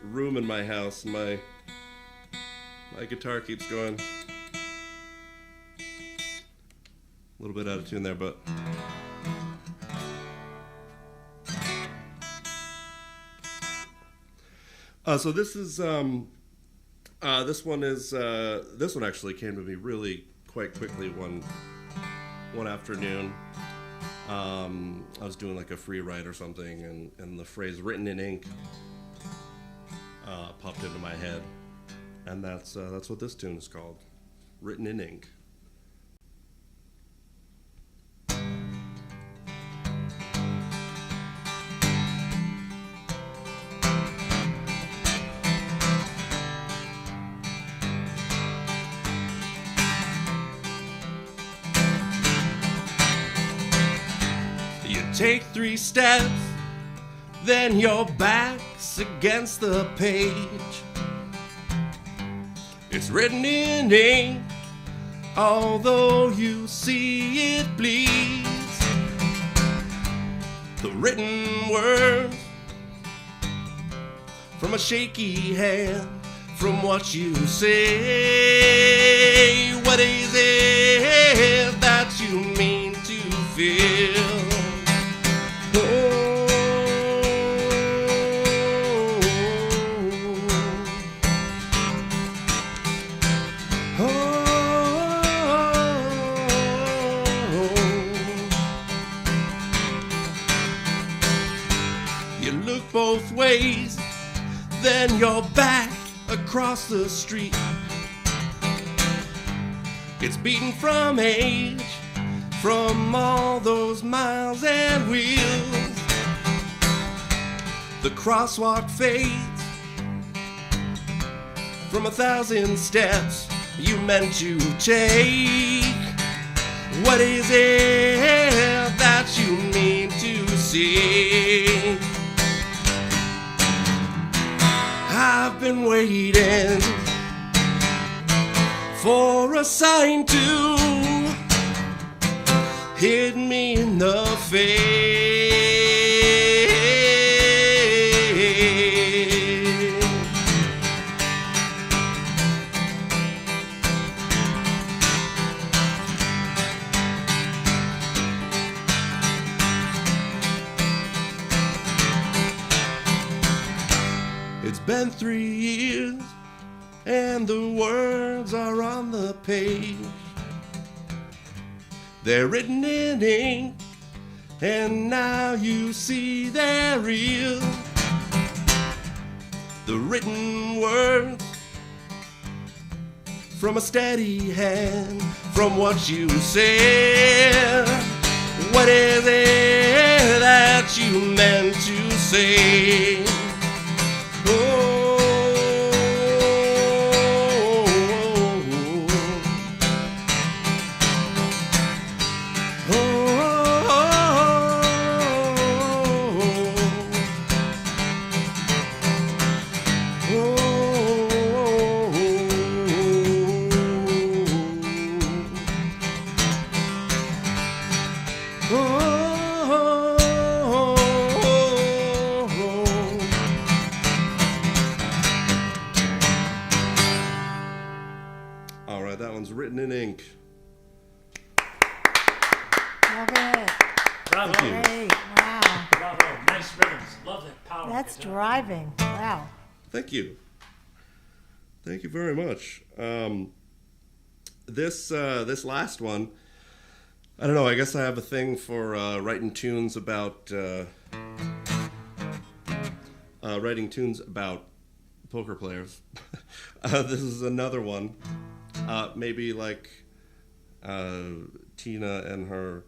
Speaker 1: room in my house. My guitar keeps going a little bit out of tune there, but so this is this one actually came to me really quite quickly one afternoon. I was doing like a free write or something, and the phrase "written in ink" popped into my head, and that's what this tune is called, "Written in Ink." Take 3 steps, then your back's against the page. It's written in ink, although you see it bleeds. The written words from a shaky hand, from what you say. What is it that you mean to feel? Both ways, then you're back across the street. It's beaten from age, from all those miles and wheels. The crosswalk fades from 1,000 steps you meant to take. What is it that you mean to see? I've been waiting for a sign to hit me in the face. It's been 3 years, and the words are on the page. They're written in ink, and now you see they're real. The written words from a steady hand, from what you said. What is it that you meant to say? written in ink.
Speaker 3: Love it.
Speaker 2: Bravo.
Speaker 3: Great. Wow.
Speaker 2: Bravo. Nice rhythms. Love it. Power.
Speaker 3: That's
Speaker 2: guitar.
Speaker 3: driving. Wow.
Speaker 1: Thank you. Thank you very much. This last one, I don't know. I guess I have a thing for writing tunes about poker players. This is another one. Maybe like Tina and her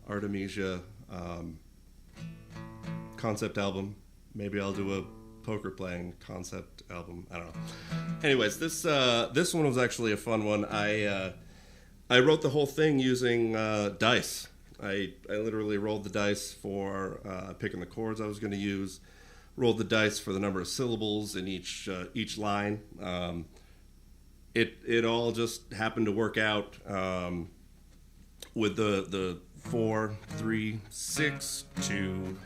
Speaker 1: Artemisia concept album. Maybe I'll do a poker playing concept album. I don't know. Anyways, this one was actually a fun one. I wrote the whole thing using dice. I literally rolled the dice for picking the chords I was going to use. Rolled the dice for the number of syllables in each line. It all just happened to work out with the 4, 3, 6, 2,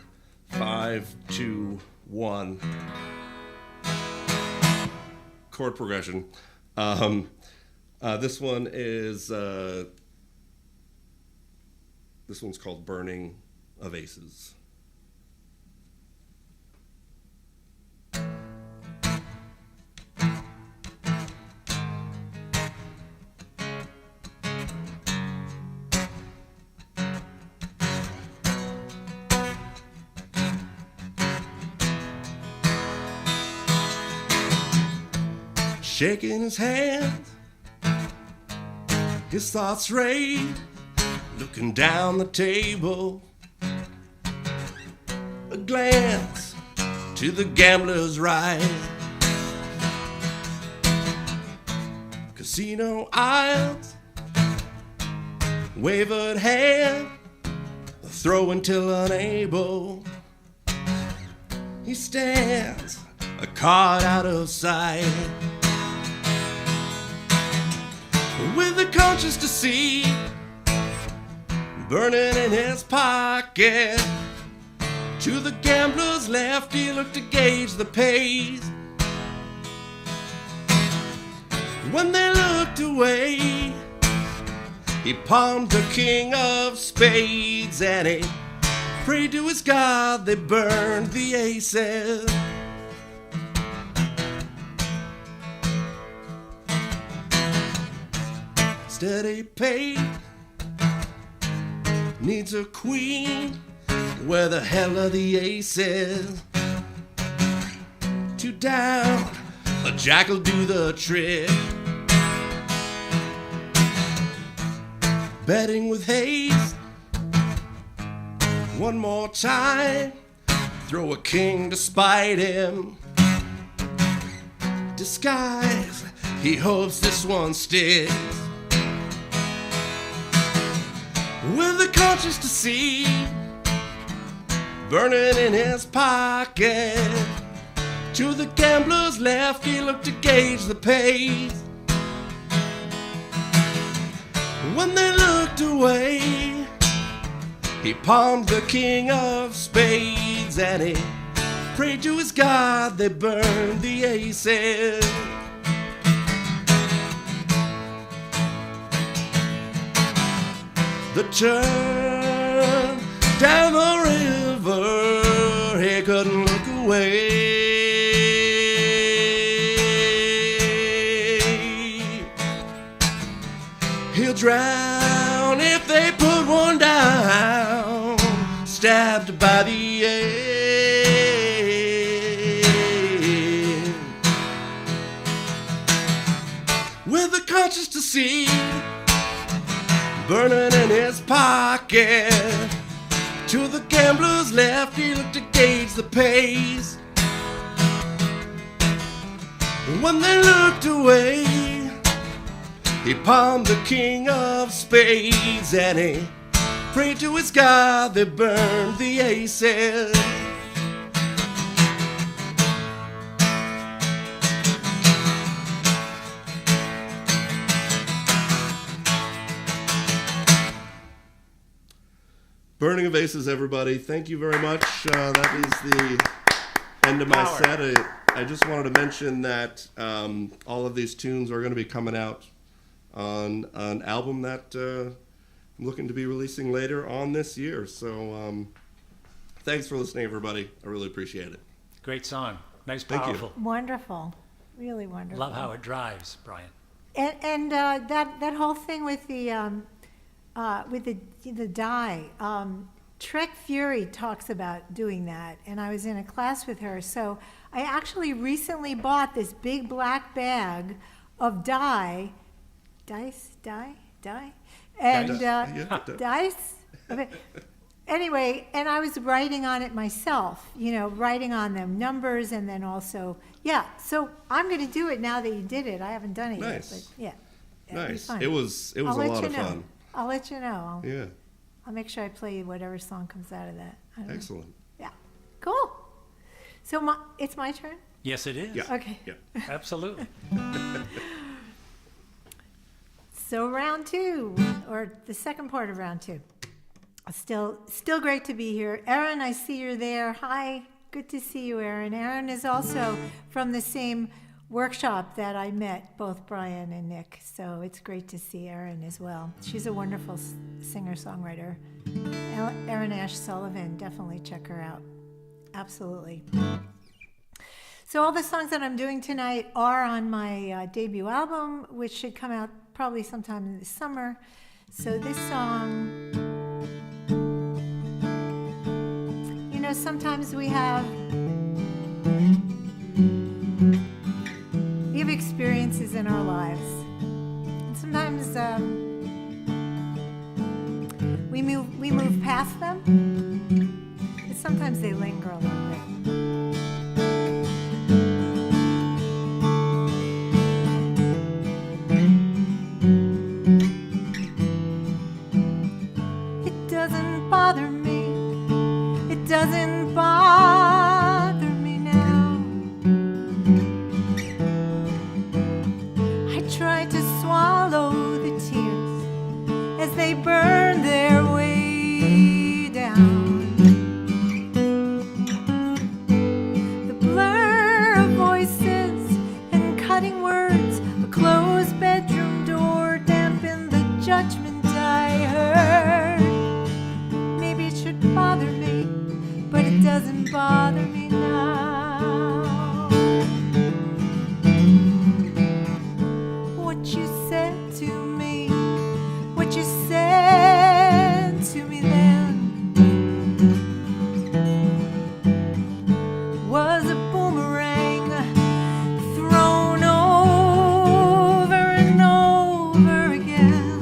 Speaker 1: 5, 2, 1 chord progression. This one is this one's called Burning of Aces. Shaking his hands, his thoughts rage, looking down the table. A glance to the gambler's right. Casino aisles, wavered hand, throw until unable. He stands, a card out of sight. With the conscience to see burning in his pocket. To the gambler's left, he looked to gauge the pace. When they looked away, he palmed the king of spades, and he prayed to his God they burned the aces. Steady pace needs a queen. Where the hell are the aces? 2 down, a jack'll do the trick. Betting with haste, one more time. Throw a king to spite him. Disguise, he hopes this one sticks. With the conscience to see burning in his pocket. To the gambler's left, he looked to gauge the pace. When they looked away, he palmed the king of spades, and he prayed to his God they burned the aces. The turn down the river, he couldn't look away. He'll drown if they put one down, stabbed by the end. With the conscience to see burning in his pocket. To the gambler's left, he looked to gauge the pace. When they looked away, he palmed the king of spades, and he prayed to his God they burned the aces. Burning of Aces, everybody. Thank you very much. That is the end of my set. I just wanted to mention that all of these tunes are going to be coming out on an album that I'm looking to be releasing later on this year. So thanks for listening, everybody. I really appreciate it.
Speaker 2: Great song. Nice,
Speaker 1: Thank you.
Speaker 2: powerful.
Speaker 3: Wonderful. Really wonderful.
Speaker 2: Love how it drives, Brian.
Speaker 3: And that whole thing with the dye, Trek Fury talks about doing that, and I was in a class with her. So I actually recently bought this big black bag of dice, and dice. Okay. Anyway, and I was writing on it myself, writing on them numbers, and then also, so I'm going to do it now that you did it. I haven't done it yet, but yeah.
Speaker 1: Nice. It was a lot of fun.
Speaker 3: I'll let you know.
Speaker 1: Yeah.
Speaker 3: I'll make sure I play whatever song comes out of that.
Speaker 1: Excellent.
Speaker 3: Yeah. Cool. So it's my turn?
Speaker 2: Yes, it is.
Speaker 1: Yeah.
Speaker 3: Okay.
Speaker 1: Yeah.
Speaker 2: Absolutely.
Speaker 3: So round two, or the second part of round two. Still great to be here. Erin, I see you're there. Hi, good to see you, Erin. Erin is also from the same workshop that I met both Brian and Nick, so it's great to see Erin as well. She's a wonderful singer-songwriter. Erin Ash Sullivan, definitely check her out. Absolutely. So all the songs that I'm doing tonight are on my debut album, which should come out probably sometime in the summer. So this song... sometimes we have experiences in our lives, and sometimes we move past them, but sometimes they linger a little bit. It doesn't bother me. It doesn't bother me now. I try to swallow the tears as they burn their way down. The blur of voices and cutting words, a closed bedroom door dampened the judgment I heard. Maybe it should bother me, but it doesn't bother me now. What you said to me, what you said to me then, was a boomerang thrown over and over again.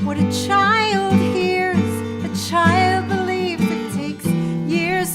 Speaker 3: What a child hears, a child believes, it takes years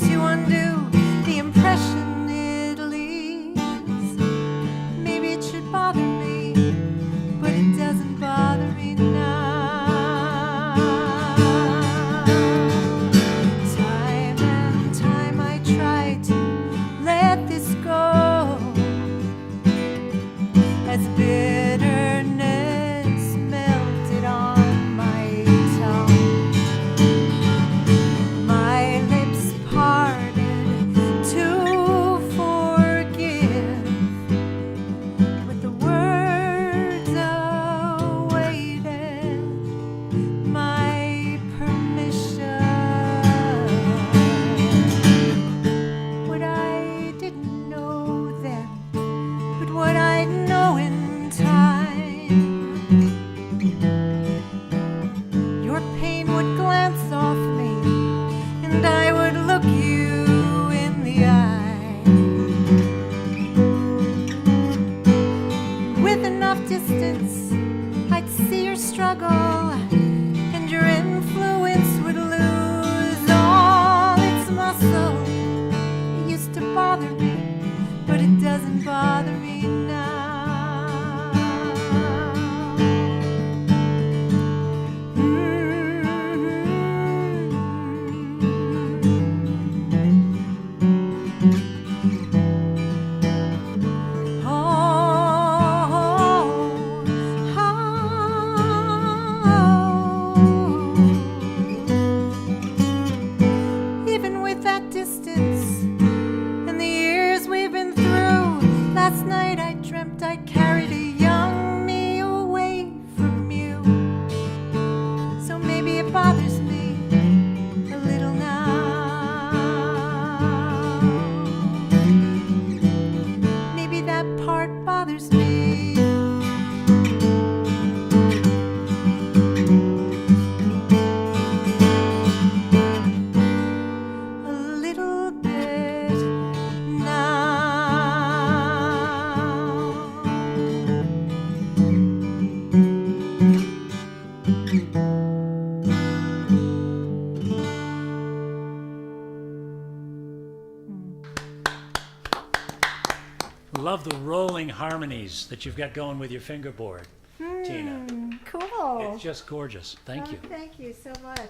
Speaker 2: Love the rolling harmonies that you've got going with your fingerboard, Tina.
Speaker 3: Cool.
Speaker 2: It's just gorgeous. Thank you.
Speaker 3: Thank you so much.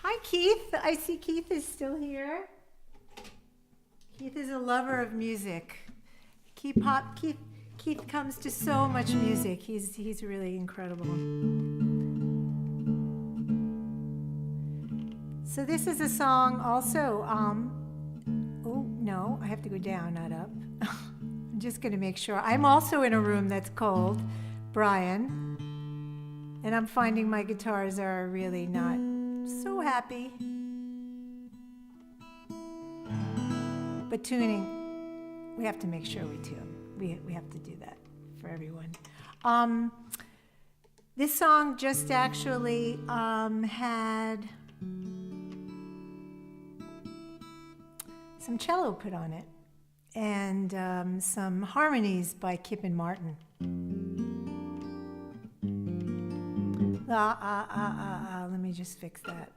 Speaker 3: Hi, Keith. I see Keith is still here. Keith is a lover of music. Keith comes to so much music. He's really incredible. So this is a song also. Oh no, I have to go down, not up. I'm just going to make sure. I'm also in a room that's cold, Brian, and I'm finding my guitars are really not so happy. But tuning, we have to make sure we tune. We have to do that for everyone. This song just actually had some cello put on it and some harmonies by Kip and Martin. Let me just fix that.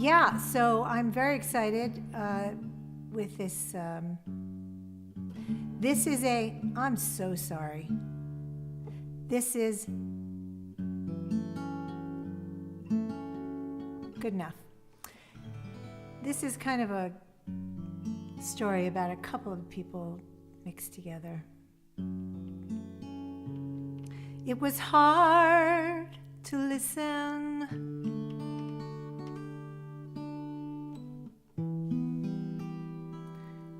Speaker 3: Yeah, so I'm very excited with this. This is I'm so sorry. This is good enough. This is kind of a story about a couple of people mixed together. It was hard to listen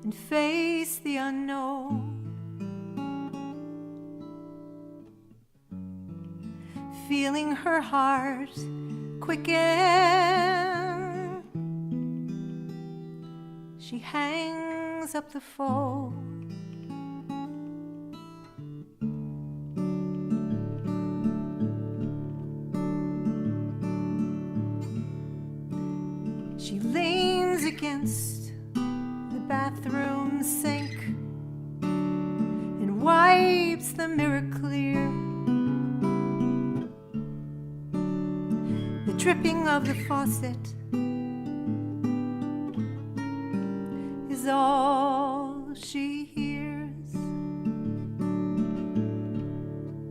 Speaker 3: and face the unknown. Feeling her heart quicken, she hangs up the phone. She leans against the bathroom sink and wipes the mirror clear. The dripping of the faucet is all she hears.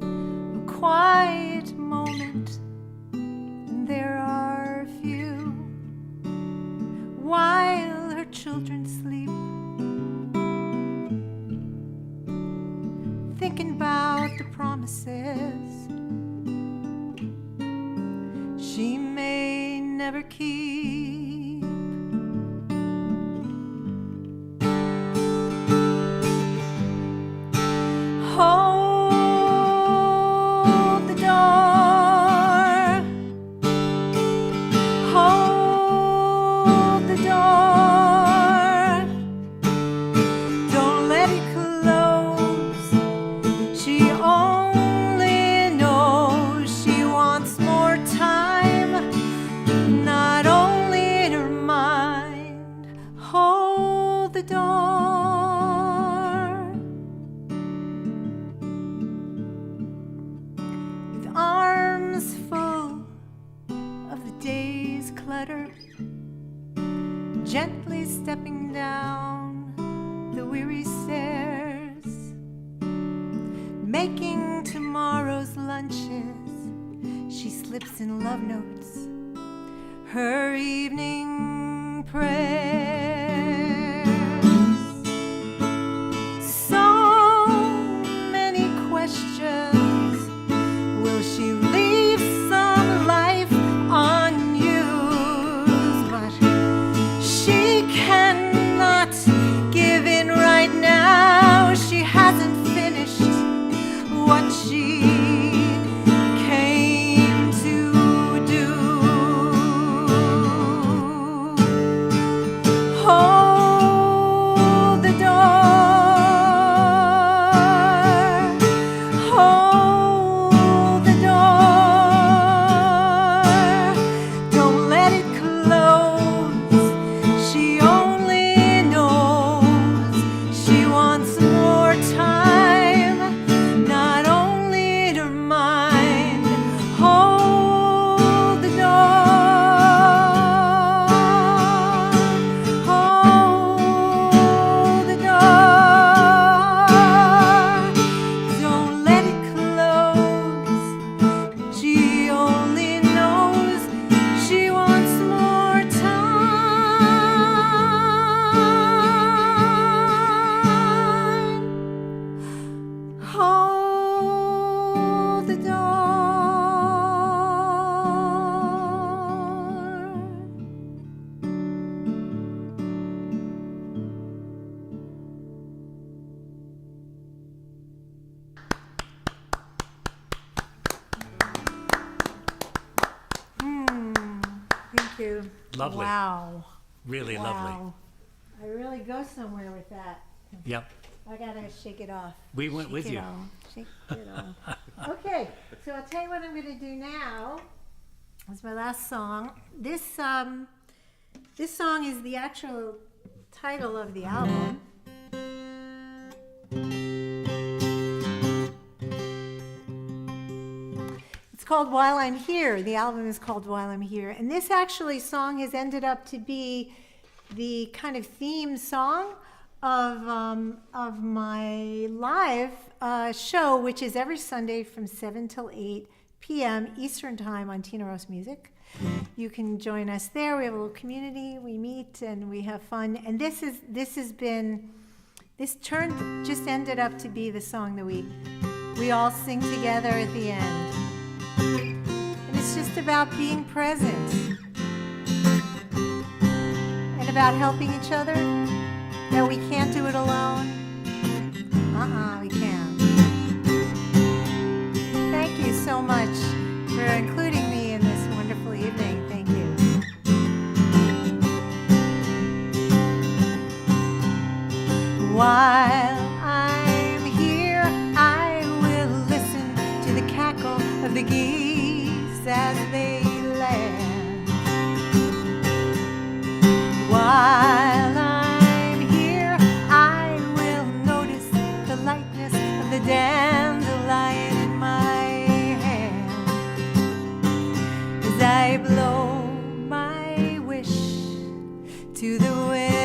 Speaker 3: A quiet moment, and there are few, while her children sleep, thinking about the promises she may never keep. Hold the door. Hold the door. Don't let it close. She only knows she wants more time, not only in her mind. Hold the door. With arms full of the day's clutter, gently stepping down the weary stairs, making tomorrow's lunches, she slips in love notes her evening prayers. So many questions. Will she leave some life unused? But she cannot give in right now. She hasn't finished what she came to do. Thank you.
Speaker 2: Lovely.
Speaker 3: Wow.
Speaker 2: Really
Speaker 3: Wow.
Speaker 2: lovely.
Speaker 3: I really go somewhere with that.
Speaker 2: Yep.
Speaker 3: I gotta shake it off.
Speaker 2: We went with you.
Speaker 3: Shake it off. Okay, so I'll tell you what I'm gonna do now. It's my last song. This song is the actual title of the album. It's called While I'm Here. The album is called While I'm Here. And this actually song has ended up to be the kind of theme song of my live show, which is every Sunday from 7 till 8 p.m. Eastern Time on Tina Rose Music. You can join us there. We have a little community. We meet and we have fun. And this just ended up to be the song that we all sing together at the end. And it's just about being present and about helping each other. No, we can't do it alone. We can't. Thank you so much for including me in this wonderful evening. Thank you. While I'm here, I will listen to the cackle of the geese as they land. While I'm here, I will notice the lightness of the dandelion in my hand as I blow my wish to the wind.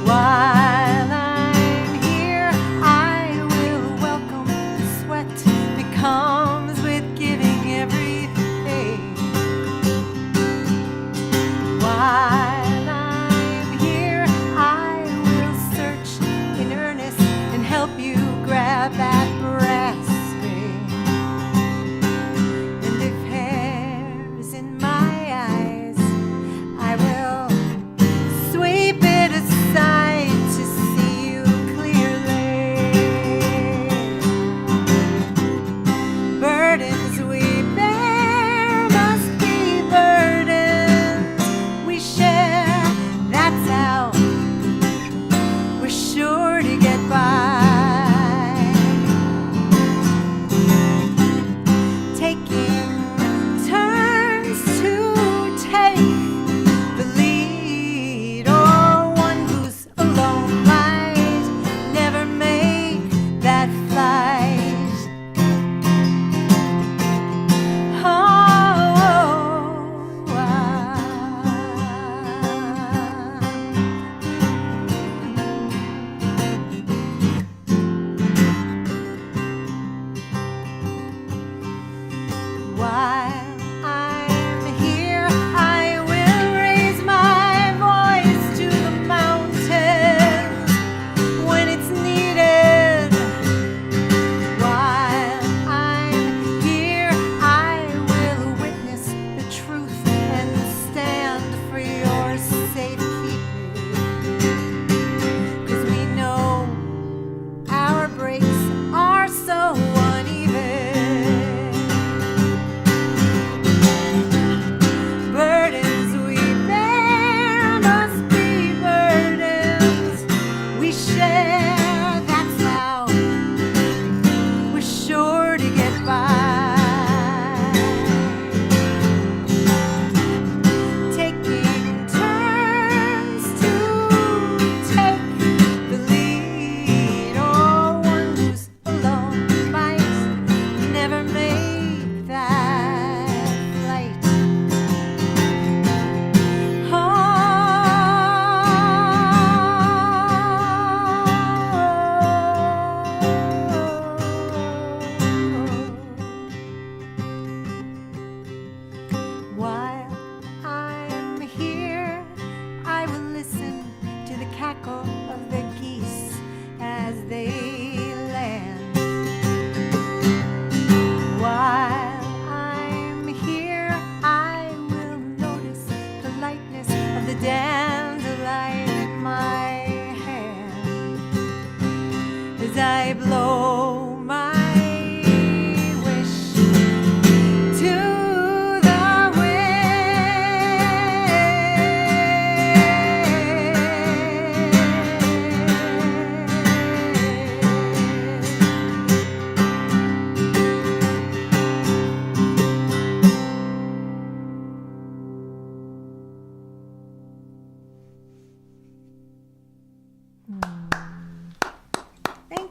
Speaker 3: While I'm here, I will welcome the sweat that comes with giving everything. While I'm here, I will search in earnest and help you grab that brass ring. And if hair's in my eyes,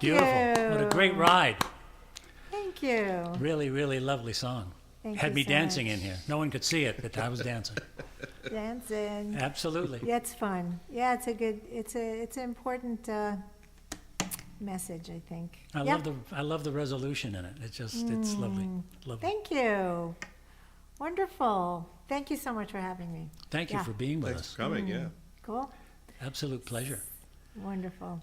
Speaker 2: Beautiful.
Speaker 3: you.
Speaker 2: What a great ride.
Speaker 3: Thank you.
Speaker 2: Really, really lovely song.
Speaker 3: Thank
Speaker 2: Had
Speaker 3: you
Speaker 2: me
Speaker 3: so
Speaker 2: dancing
Speaker 3: much.
Speaker 2: in here. No one could see it, but I was dancing.
Speaker 3: Dancing.
Speaker 2: Absolutely.
Speaker 3: Yeah, it's fun. Yeah, it's an important message, I think.
Speaker 2: I
Speaker 3: Yeah.
Speaker 2: love the resolution in it. It's lovely. Lovely.
Speaker 3: Thank you. Wonderful. Thank you so much for having me.
Speaker 2: Thank you
Speaker 3: Yeah.
Speaker 2: for being with
Speaker 1: Thanks
Speaker 2: us.
Speaker 1: for coming, yeah.
Speaker 3: Cool.
Speaker 2: Absolute pleasure.
Speaker 3: Wonderful.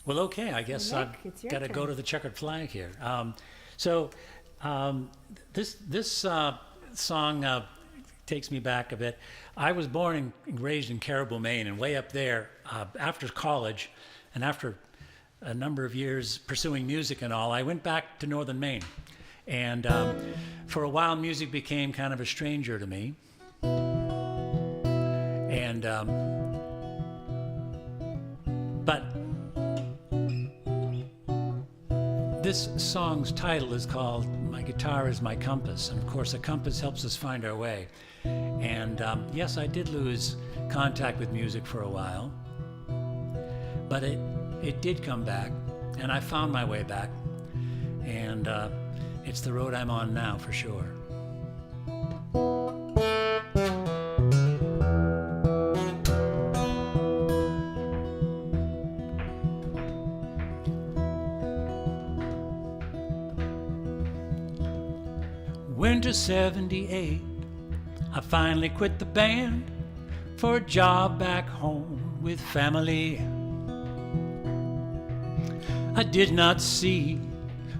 Speaker 2: Well, okay, I guess
Speaker 3: Well,
Speaker 2: I've
Speaker 3: Nick, it's your
Speaker 2: got to go
Speaker 3: turn.
Speaker 2: to the checkered flag here. This song takes me back a bit. I was born and raised in Caribou, Maine, and way up there, after college and after a number of years pursuing music and all, I went back to northern Maine. And for a while, music became kind of a stranger to me. And but this song's title is called "My Guitar Is My Compass," and of course, a compass helps us find our way. And yes, I did lose contact with music for a while, but it did come back, and I found my way back, and it's the road I'm on now for sure. Winter '78, I finally quit the band for a job back home with family. I did not see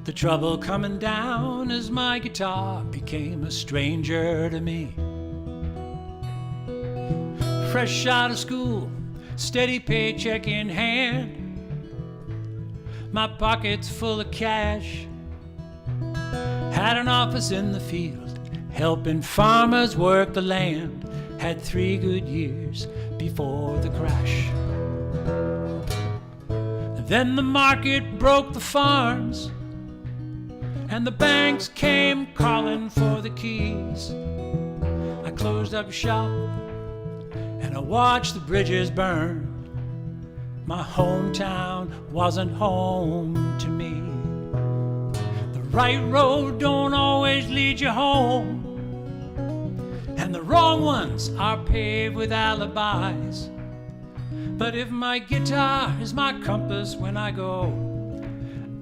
Speaker 2: the trouble coming down as my guitar became a stranger to me. Fresh out of school, steady paycheck in hand, my pockets full of cash. Had an office in the field, helping farmers work the land. Had 3 good years before the crash. Then the market broke the farms, and the banks came calling for the keys. I closed up shop, and I watched the bridges burn. My hometown wasn't home to me. The right road don't always lead you home, and the wrong ones are paved with alibis. But if my guitar is my compass when I go,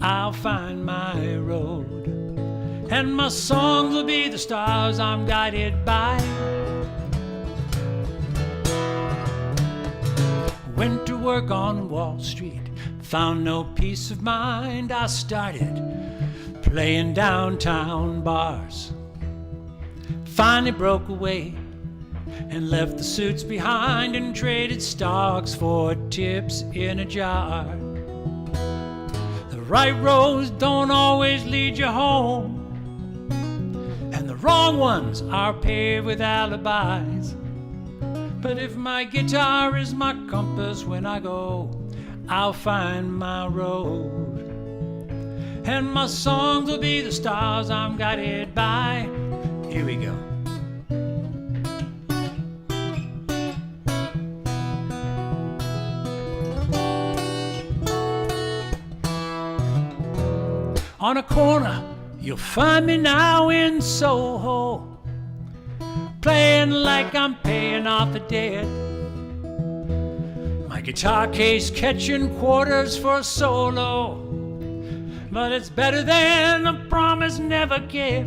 Speaker 2: I'll find my road, and my songs will be the stars I'm guided by. Went to work on Wall Street, found no peace of mind. I started playing downtown bars. Finally broke away and left the suits behind and traded stocks for tips in a jar. The right roads don't always lead you home, and the wrong ones are paved with alibis. But if my guitar is my compass when I go, I'll find my road, and my songs will be the stars I'm guided by. Here we go. On a corner, you'll find me now in Soho, playing like I'm paying off the debt. My guitar case catching quarters for a solo, but it's better than a promise never kept.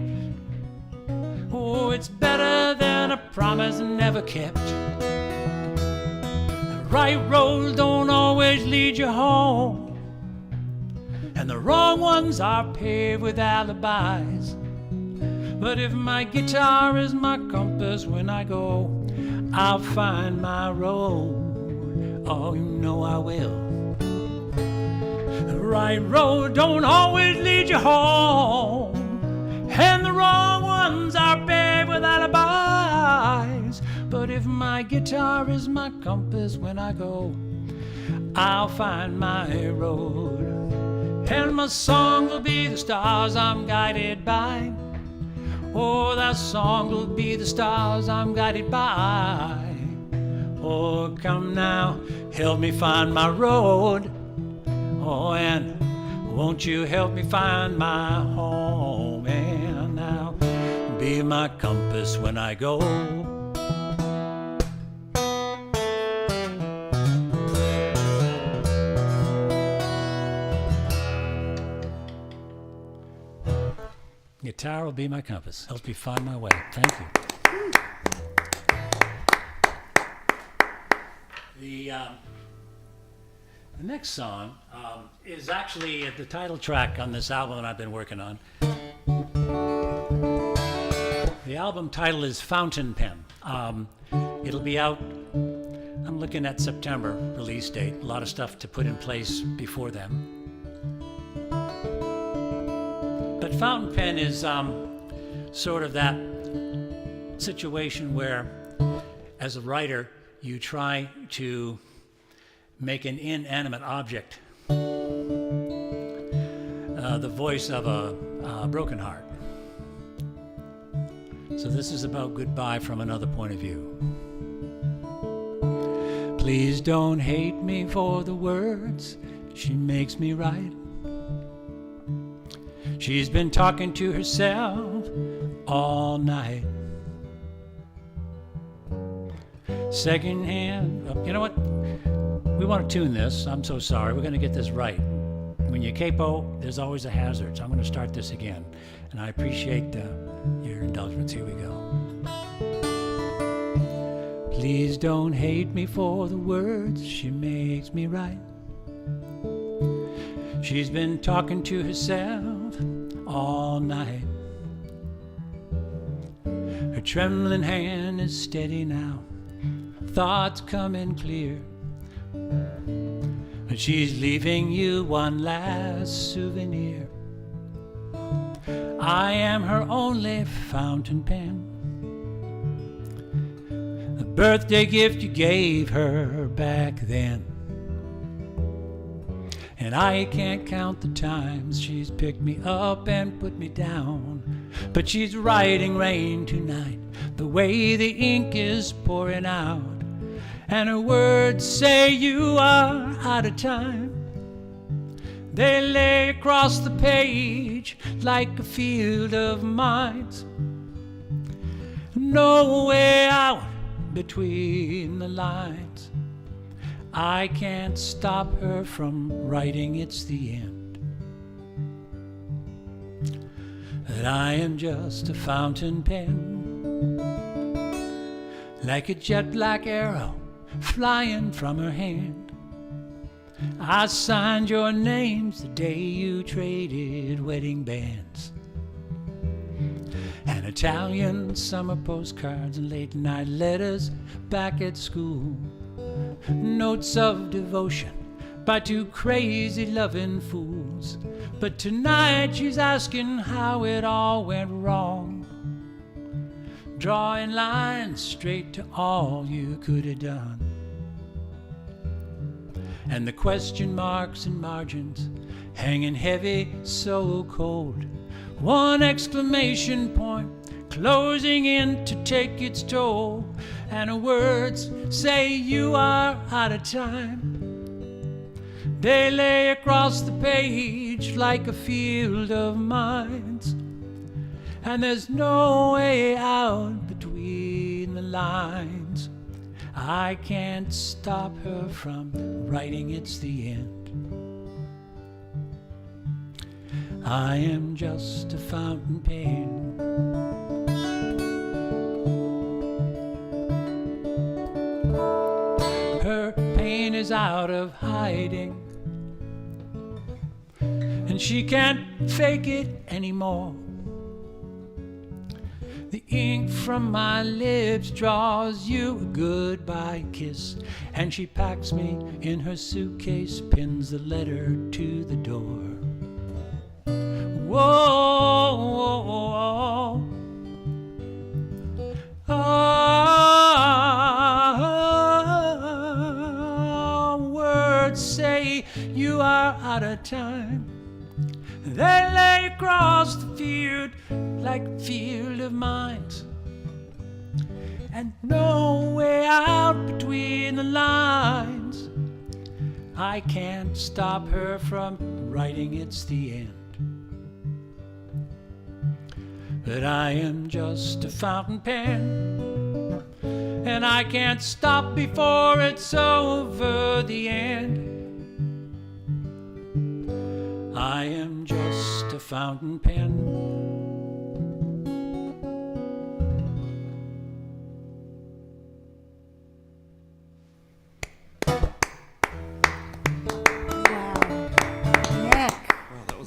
Speaker 2: Oh, it's better than a promise never kept. The right road don't always lead you home, and the wrong ones are paved with alibis. But if my guitar is my compass when I go, I'll find my road. Oh, you know I will. The right road don't always lead you home, and the wrong ones are paved with alibis. But if my guitar is my compass when I go, I'll find my road, and my song will be the stars I'm guided by. Oh, that song will be the stars I'm guided by. Oh, come now, help me find my road. Oh, and won't you help me find my home, and now be my compass when I go. Guitar will be my compass, helps me find my way. Thank you. The next song is actually the title track on this album that I've been working on. The album title is Fountain Pen. It'll be out, I'm looking at September release date. A lot of stuff to put in place before then. But Fountain Pen is sort of that situation where, as a writer, you try to make an inanimate object the voice of a broken heart. So this is about goodbye from another point of view. Please don't hate me for the words she makes me write. She's been talking to herself all night. Secondhand, you know what? We want to tune this. I'm so sorry. We're going to get this right. When you capo, there's always a hazard. So I'm going to start this again. And I appreciate your indulgence. Here we go. Please don't hate me for the words she makes me write. She's been talking to herself all night. Her trembling hand is steady now. Thoughts coming clear. But she's leaving you one last souvenir. I am her only fountain pen. The birthday gift you gave her back then. And I can't count the times she's picked me up and put me down. But she's writing rain tonight, the way the ink is pouring out. And her words say you are out of time. They lay across the page like a field of mines. No way out between the lines. I can't stop her from writing it's the end. That I am just a fountain pen, like a jet black arrow flying from her hand. I signed your names the day you traded wedding bands, and Italian summer postcards and late night letters back at school. Notes of devotion by two crazy loving fools. But tonight she's asking how it all went wrong, drawing lines straight to all you could have done. And the question marks and margins hanging heavy, so cold. One exclamation point closing in to take its toll. And her words say you are out of time. They lay across the page like a field of mines. And there's no way out between the lines. I can't stop her from writing it's the end. I am just a fountain pen. Her pain is out of hiding, and she can't fake it anymore. The ink from my lips draws you a goodbye kiss, and she packs me in her suitcase, pins the letter to the door. Whoa, whoa, whoa. Oh, words say you are out of time. They lay across the field like a field of mines, and no way out between the lines. I can't stop her from writing it's the end. But I am just a fountain pen, and I can't stop before it's over the end. I am just a fountain pen.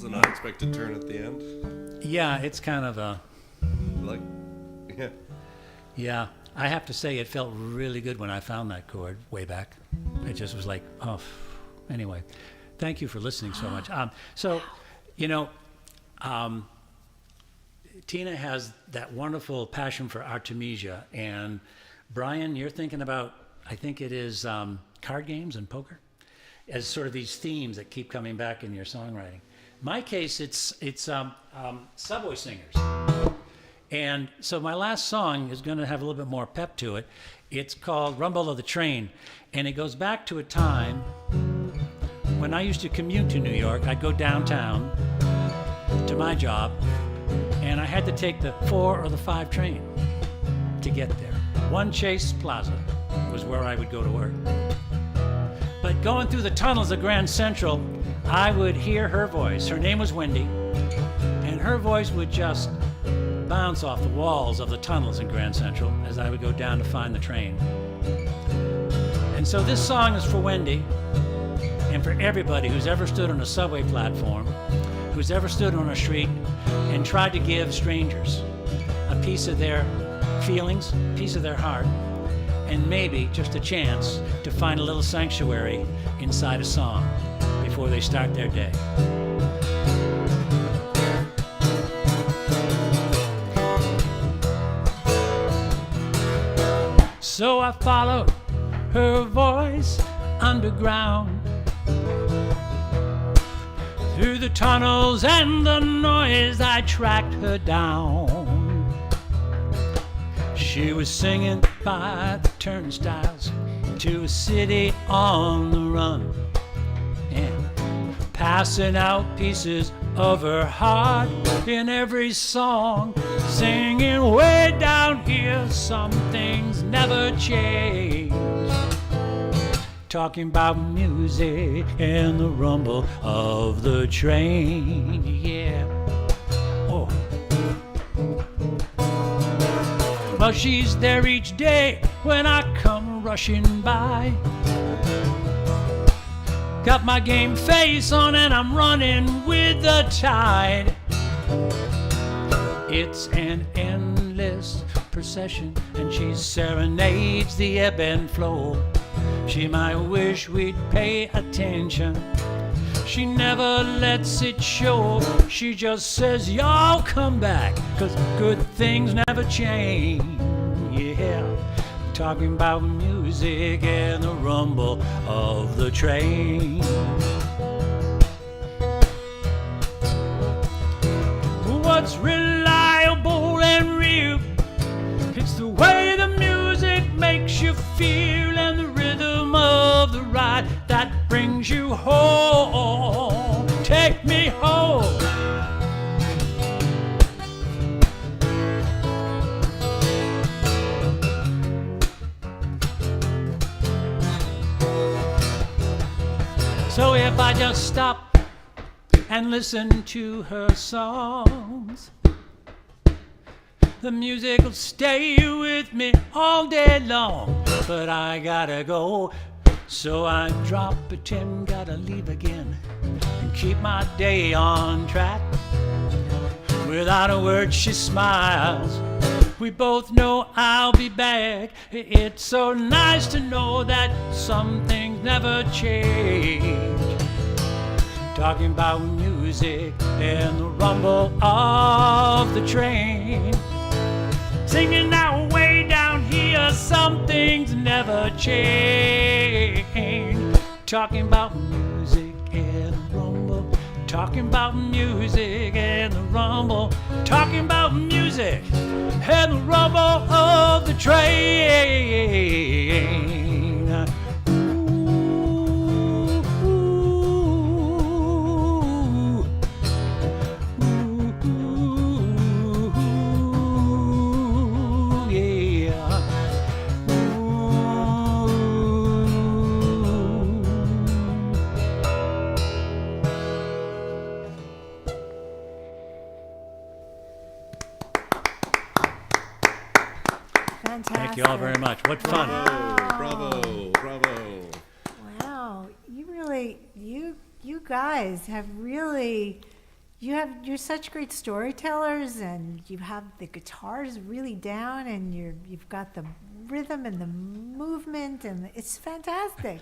Speaker 1: Unexpected turn at the end.
Speaker 2: Yeah, it's kind of a...
Speaker 1: Like, yeah.
Speaker 2: Yeah, I have to say it felt really good when I found that chord way back. It just was like, oh, anyway. Thank you for listening so much. Tina has that wonderful passion for Artemisia, and Brian, you're thinking about, I think it is card games and poker, as sort of these themes that keep coming back in your songwriting. My case, it's subway singers. And so my last song is going to have a little bit more pep to it. It's called Rumble of the Train, and it goes back to a time when I used to commute to New York. I'd go downtown to my job, and I had to take the 4 or the 5 train to get there. One Chase Plaza was where I would go to work. But going through the tunnels of Grand Central, I would hear her voice. Her name was Wendy, and her voice would just bounce off the walls of the tunnels in Grand Central as I would go down to find the train. And so this song is for Wendy and for everybody who's ever stood on a subway platform, who's ever stood on a street and tried to give strangers a piece of their feelings, a piece of their heart, and maybe just a chance to find a little sanctuary inside a song before they start their day. So I followed her voice underground, through the tunnels and the noise I tracked her down. She was singing by the turnstiles to a city on the run, and passing out pieces of her heart in every song, singing way down here, some things never change. Talking about music and the rumble of the train, yeah. Oh. Well, she's there each day when I come rushing by. Got my game face on and I'm running with the tide. It's an endless procession, and she serenades the ebb and flow. She might wish we'd pay attention. She never lets it show. She just says, y'all come back, 'cause good things never change. Yeah, talking about music and the rumble of the train. What's reliable and real? It's the way the music makes you feel, and the rhythm of the ride that brings you home. Take me home. So if I just stop and listen to her songs, the music will stay with me all day long. But I gotta go, so I drop a 10, gotta leave again, and keep my day on track. Without a word she smiles, we both know I'll be back. It's so nice to know that some things never change. Talking about music and the rumble of the train. Singing now way down here, some things never change. Talking about music and the rumble. Talking about music and the rumble. Talking about music and the rumble of the train. Ooh, ooh,
Speaker 3: Fantastic.
Speaker 2: Thank you all very much. What fun.
Speaker 1: Bravo, bravo.
Speaker 3: Wow, you guys have really, you're such great storytellers, and you have the guitars really down, and you've got the rhythm and the movement, and it's fantastic.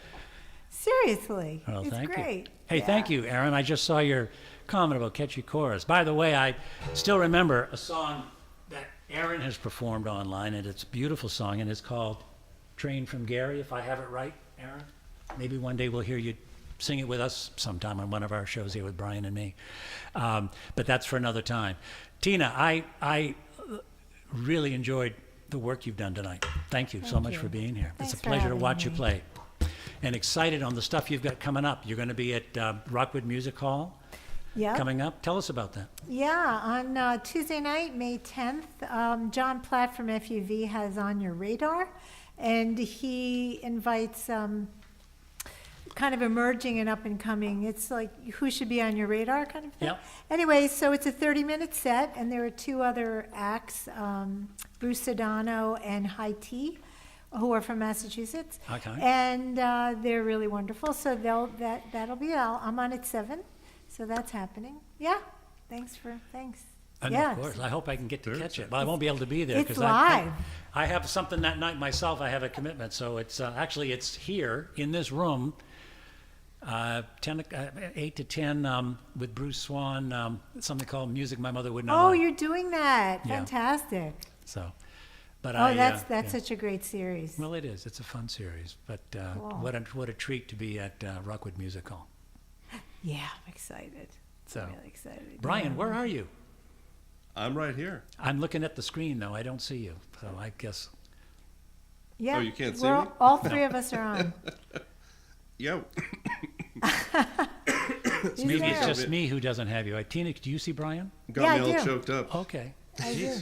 Speaker 3: Seriously,
Speaker 2: Well,
Speaker 3: it's
Speaker 2: thank
Speaker 3: great.
Speaker 2: you. Hey,
Speaker 3: Yeah.
Speaker 2: thank you, Aaron. I just saw your comment about catchy chorus. By the way, I still remember a song that Aaron has performed online, and it's a beautiful song, and it's called Train from Gary, if I have it right, Aaron. Maybe one day we'll hear you sing it with us sometime on one of our shows here with Brian and me. But that's for another time. Tina, I really enjoyed the work you've done tonight. Thank you so
Speaker 3: Thank
Speaker 2: much
Speaker 3: you.
Speaker 2: for being here.
Speaker 3: Thanks
Speaker 2: It's a
Speaker 3: for
Speaker 2: pleasure to
Speaker 3: having
Speaker 2: watch you
Speaker 3: me.
Speaker 2: play. And excited on the stuff you've got coming up. You're going to be at Rockwood Music Hall
Speaker 3: Yeah.
Speaker 2: coming up. Tell us about that.
Speaker 3: Yeah, on Tuesday night, May 10th, John Platt from FUV has On Your Radar, and he invites kind of emerging and up and coming. It's like who should be on your radar kind of thing.
Speaker 2: Yep.
Speaker 3: Anyway, so it's a 30-minute set, and there are two other acts, Bruce Sedano and High Tea, who are from Massachusetts.
Speaker 2: Okay.
Speaker 3: And they're really wonderful. So that'll be I'm on at 7, so that's happening. Yeah. Thanks.
Speaker 2: And
Speaker 3: Yes.
Speaker 2: of course, I hope I can get to catch it. Well, I won't be able to be there
Speaker 3: It's
Speaker 2: because
Speaker 3: live.
Speaker 2: I have something that night myself. I have a commitment, so it's actually it's here in this room, 8 to 10 with Bruce Swan, something called Music My Mother Would Not
Speaker 3: Oh,
Speaker 2: Like.
Speaker 3: you're doing that.
Speaker 2: Yeah.
Speaker 3: Fantastic.
Speaker 2: So, but
Speaker 3: Oh, that's
Speaker 2: yeah.
Speaker 3: such a great series.
Speaker 2: Well, it is. It's a fun series, but
Speaker 3: Cool.
Speaker 2: what a treat to be at Rockwood Music Hall.
Speaker 3: Yeah, I'm excited.
Speaker 2: So,
Speaker 3: I'm really excited.
Speaker 2: Brian,
Speaker 3: Yeah.
Speaker 2: where are you?
Speaker 1: I'm right here.
Speaker 2: I'm looking at the screen though. I don't see you, so I guess.
Speaker 3: Yeah.
Speaker 1: Oh, you can't see
Speaker 3: we're-
Speaker 1: me?
Speaker 3: All three of us are on.
Speaker 1: Yo.
Speaker 3: He's
Speaker 2: Maybe it's
Speaker 3: there.
Speaker 2: just me who doesn't have you. Tina, do you see Brian?
Speaker 1: Got
Speaker 3: Yeah,
Speaker 1: me
Speaker 3: I
Speaker 1: all
Speaker 3: do.
Speaker 1: choked up.
Speaker 2: Okay.
Speaker 3: I do.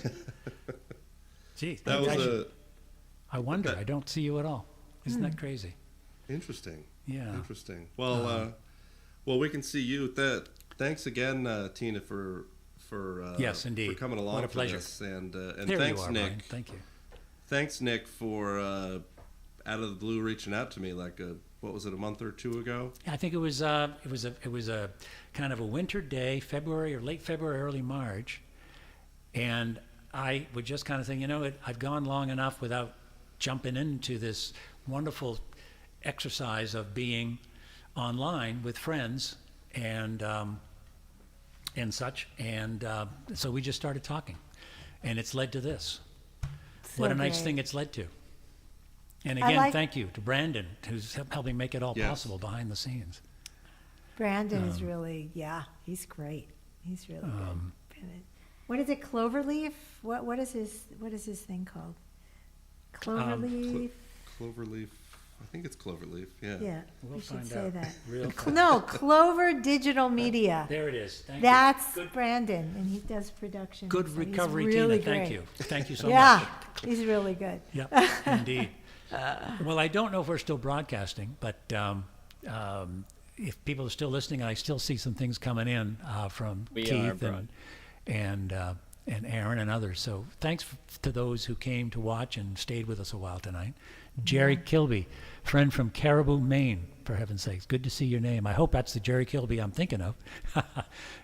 Speaker 2: Geez,
Speaker 1: That was
Speaker 2: I wonder. I don't see you at all. Isn't that crazy?
Speaker 1: interesting.
Speaker 2: Yeah.
Speaker 1: Interesting. Well, we can see you. Thanks again, Tina, for
Speaker 2: Yes, indeed.
Speaker 1: for coming along.
Speaker 2: What a
Speaker 1: for
Speaker 2: pleasure.
Speaker 1: this. And
Speaker 2: There
Speaker 1: thanks,
Speaker 2: you are,
Speaker 1: Nick.
Speaker 2: Brian. Thank you.
Speaker 1: Thanks, Nick, for out of the blue reaching out to me like what was it, a month or two ago?
Speaker 2: I think it was a kind of a winter day, February or late February, early March, and I would just kind of think, I've gone long enough without jumping into this wonderful exercise of being online with friends and such, and so we just started talking, and it's led to this.
Speaker 3: So
Speaker 2: What a nice
Speaker 3: great.
Speaker 2: thing it's led to. And
Speaker 3: I
Speaker 2: again,
Speaker 3: like-
Speaker 2: thank you to Brandon, who's helping make it all
Speaker 1: Yes.
Speaker 2: possible behind the scenes.
Speaker 3: Brandon is really, he's great. He's really good. What is it, Cloverleaf? What is his thing called? Cloverleaf?
Speaker 1: Cloverleaf. I think it's Cloverleaf. Yeah.
Speaker 3: Yeah,
Speaker 2: We'll
Speaker 3: we should
Speaker 2: find
Speaker 3: say
Speaker 2: out
Speaker 3: that.
Speaker 2: real
Speaker 3: No, Clover Digital Media.
Speaker 2: There it is. Thank
Speaker 3: That's
Speaker 2: you. Good,
Speaker 3: Brandon, and he does production.
Speaker 2: good
Speaker 3: so he's
Speaker 2: recovery,
Speaker 3: really
Speaker 2: Tina. Thank
Speaker 3: great.
Speaker 2: you. Thank you so
Speaker 3: Yeah,
Speaker 2: much.
Speaker 3: he's really good.
Speaker 2: Yep, indeed. Well, I don't know if we're still broadcasting, but if people are still listening, I still see some things coming in from
Speaker 4: We are
Speaker 2: Keith
Speaker 4: broad.
Speaker 2: and Aaron and others. So thanks to those who came to watch and stayed with us a while tonight. Jerry Kilby, friend from Caribou, Maine, for heaven's sakes. Good to see your name. I hope that's the Jerry Kilby I'm thinking of.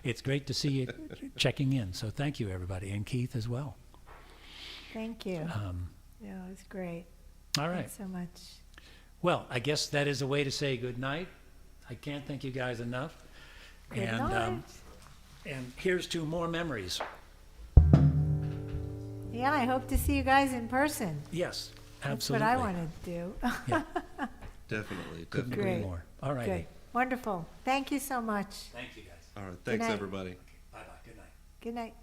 Speaker 2: It's great to see you checking in. So thank you, everybody, and Keith as well.
Speaker 3: Thank you. Yeah, it was great.
Speaker 2: All right.
Speaker 3: Thanks so much.
Speaker 2: Well, I guess that is a way to say good night. I can't thank you guys enough.
Speaker 3: Good
Speaker 2: and
Speaker 3: night.
Speaker 2: and here's to more memories.
Speaker 3: Yeah, I hope to see you guys in person.
Speaker 2: Yes,
Speaker 3: That's
Speaker 2: absolutely.
Speaker 3: what I want to do.
Speaker 2: Yeah,
Speaker 1: Definitely.
Speaker 2: couldn't
Speaker 1: Definitely.
Speaker 2: agree
Speaker 3: Great.
Speaker 2: more. All right.
Speaker 3: Good. Wonderful. Thank you so much.
Speaker 2: Thank you, guys.
Speaker 1: All right. Thanks,
Speaker 3: night.
Speaker 1: everybody.
Speaker 2: Bye-bye. Good night.
Speaker 3: Good night.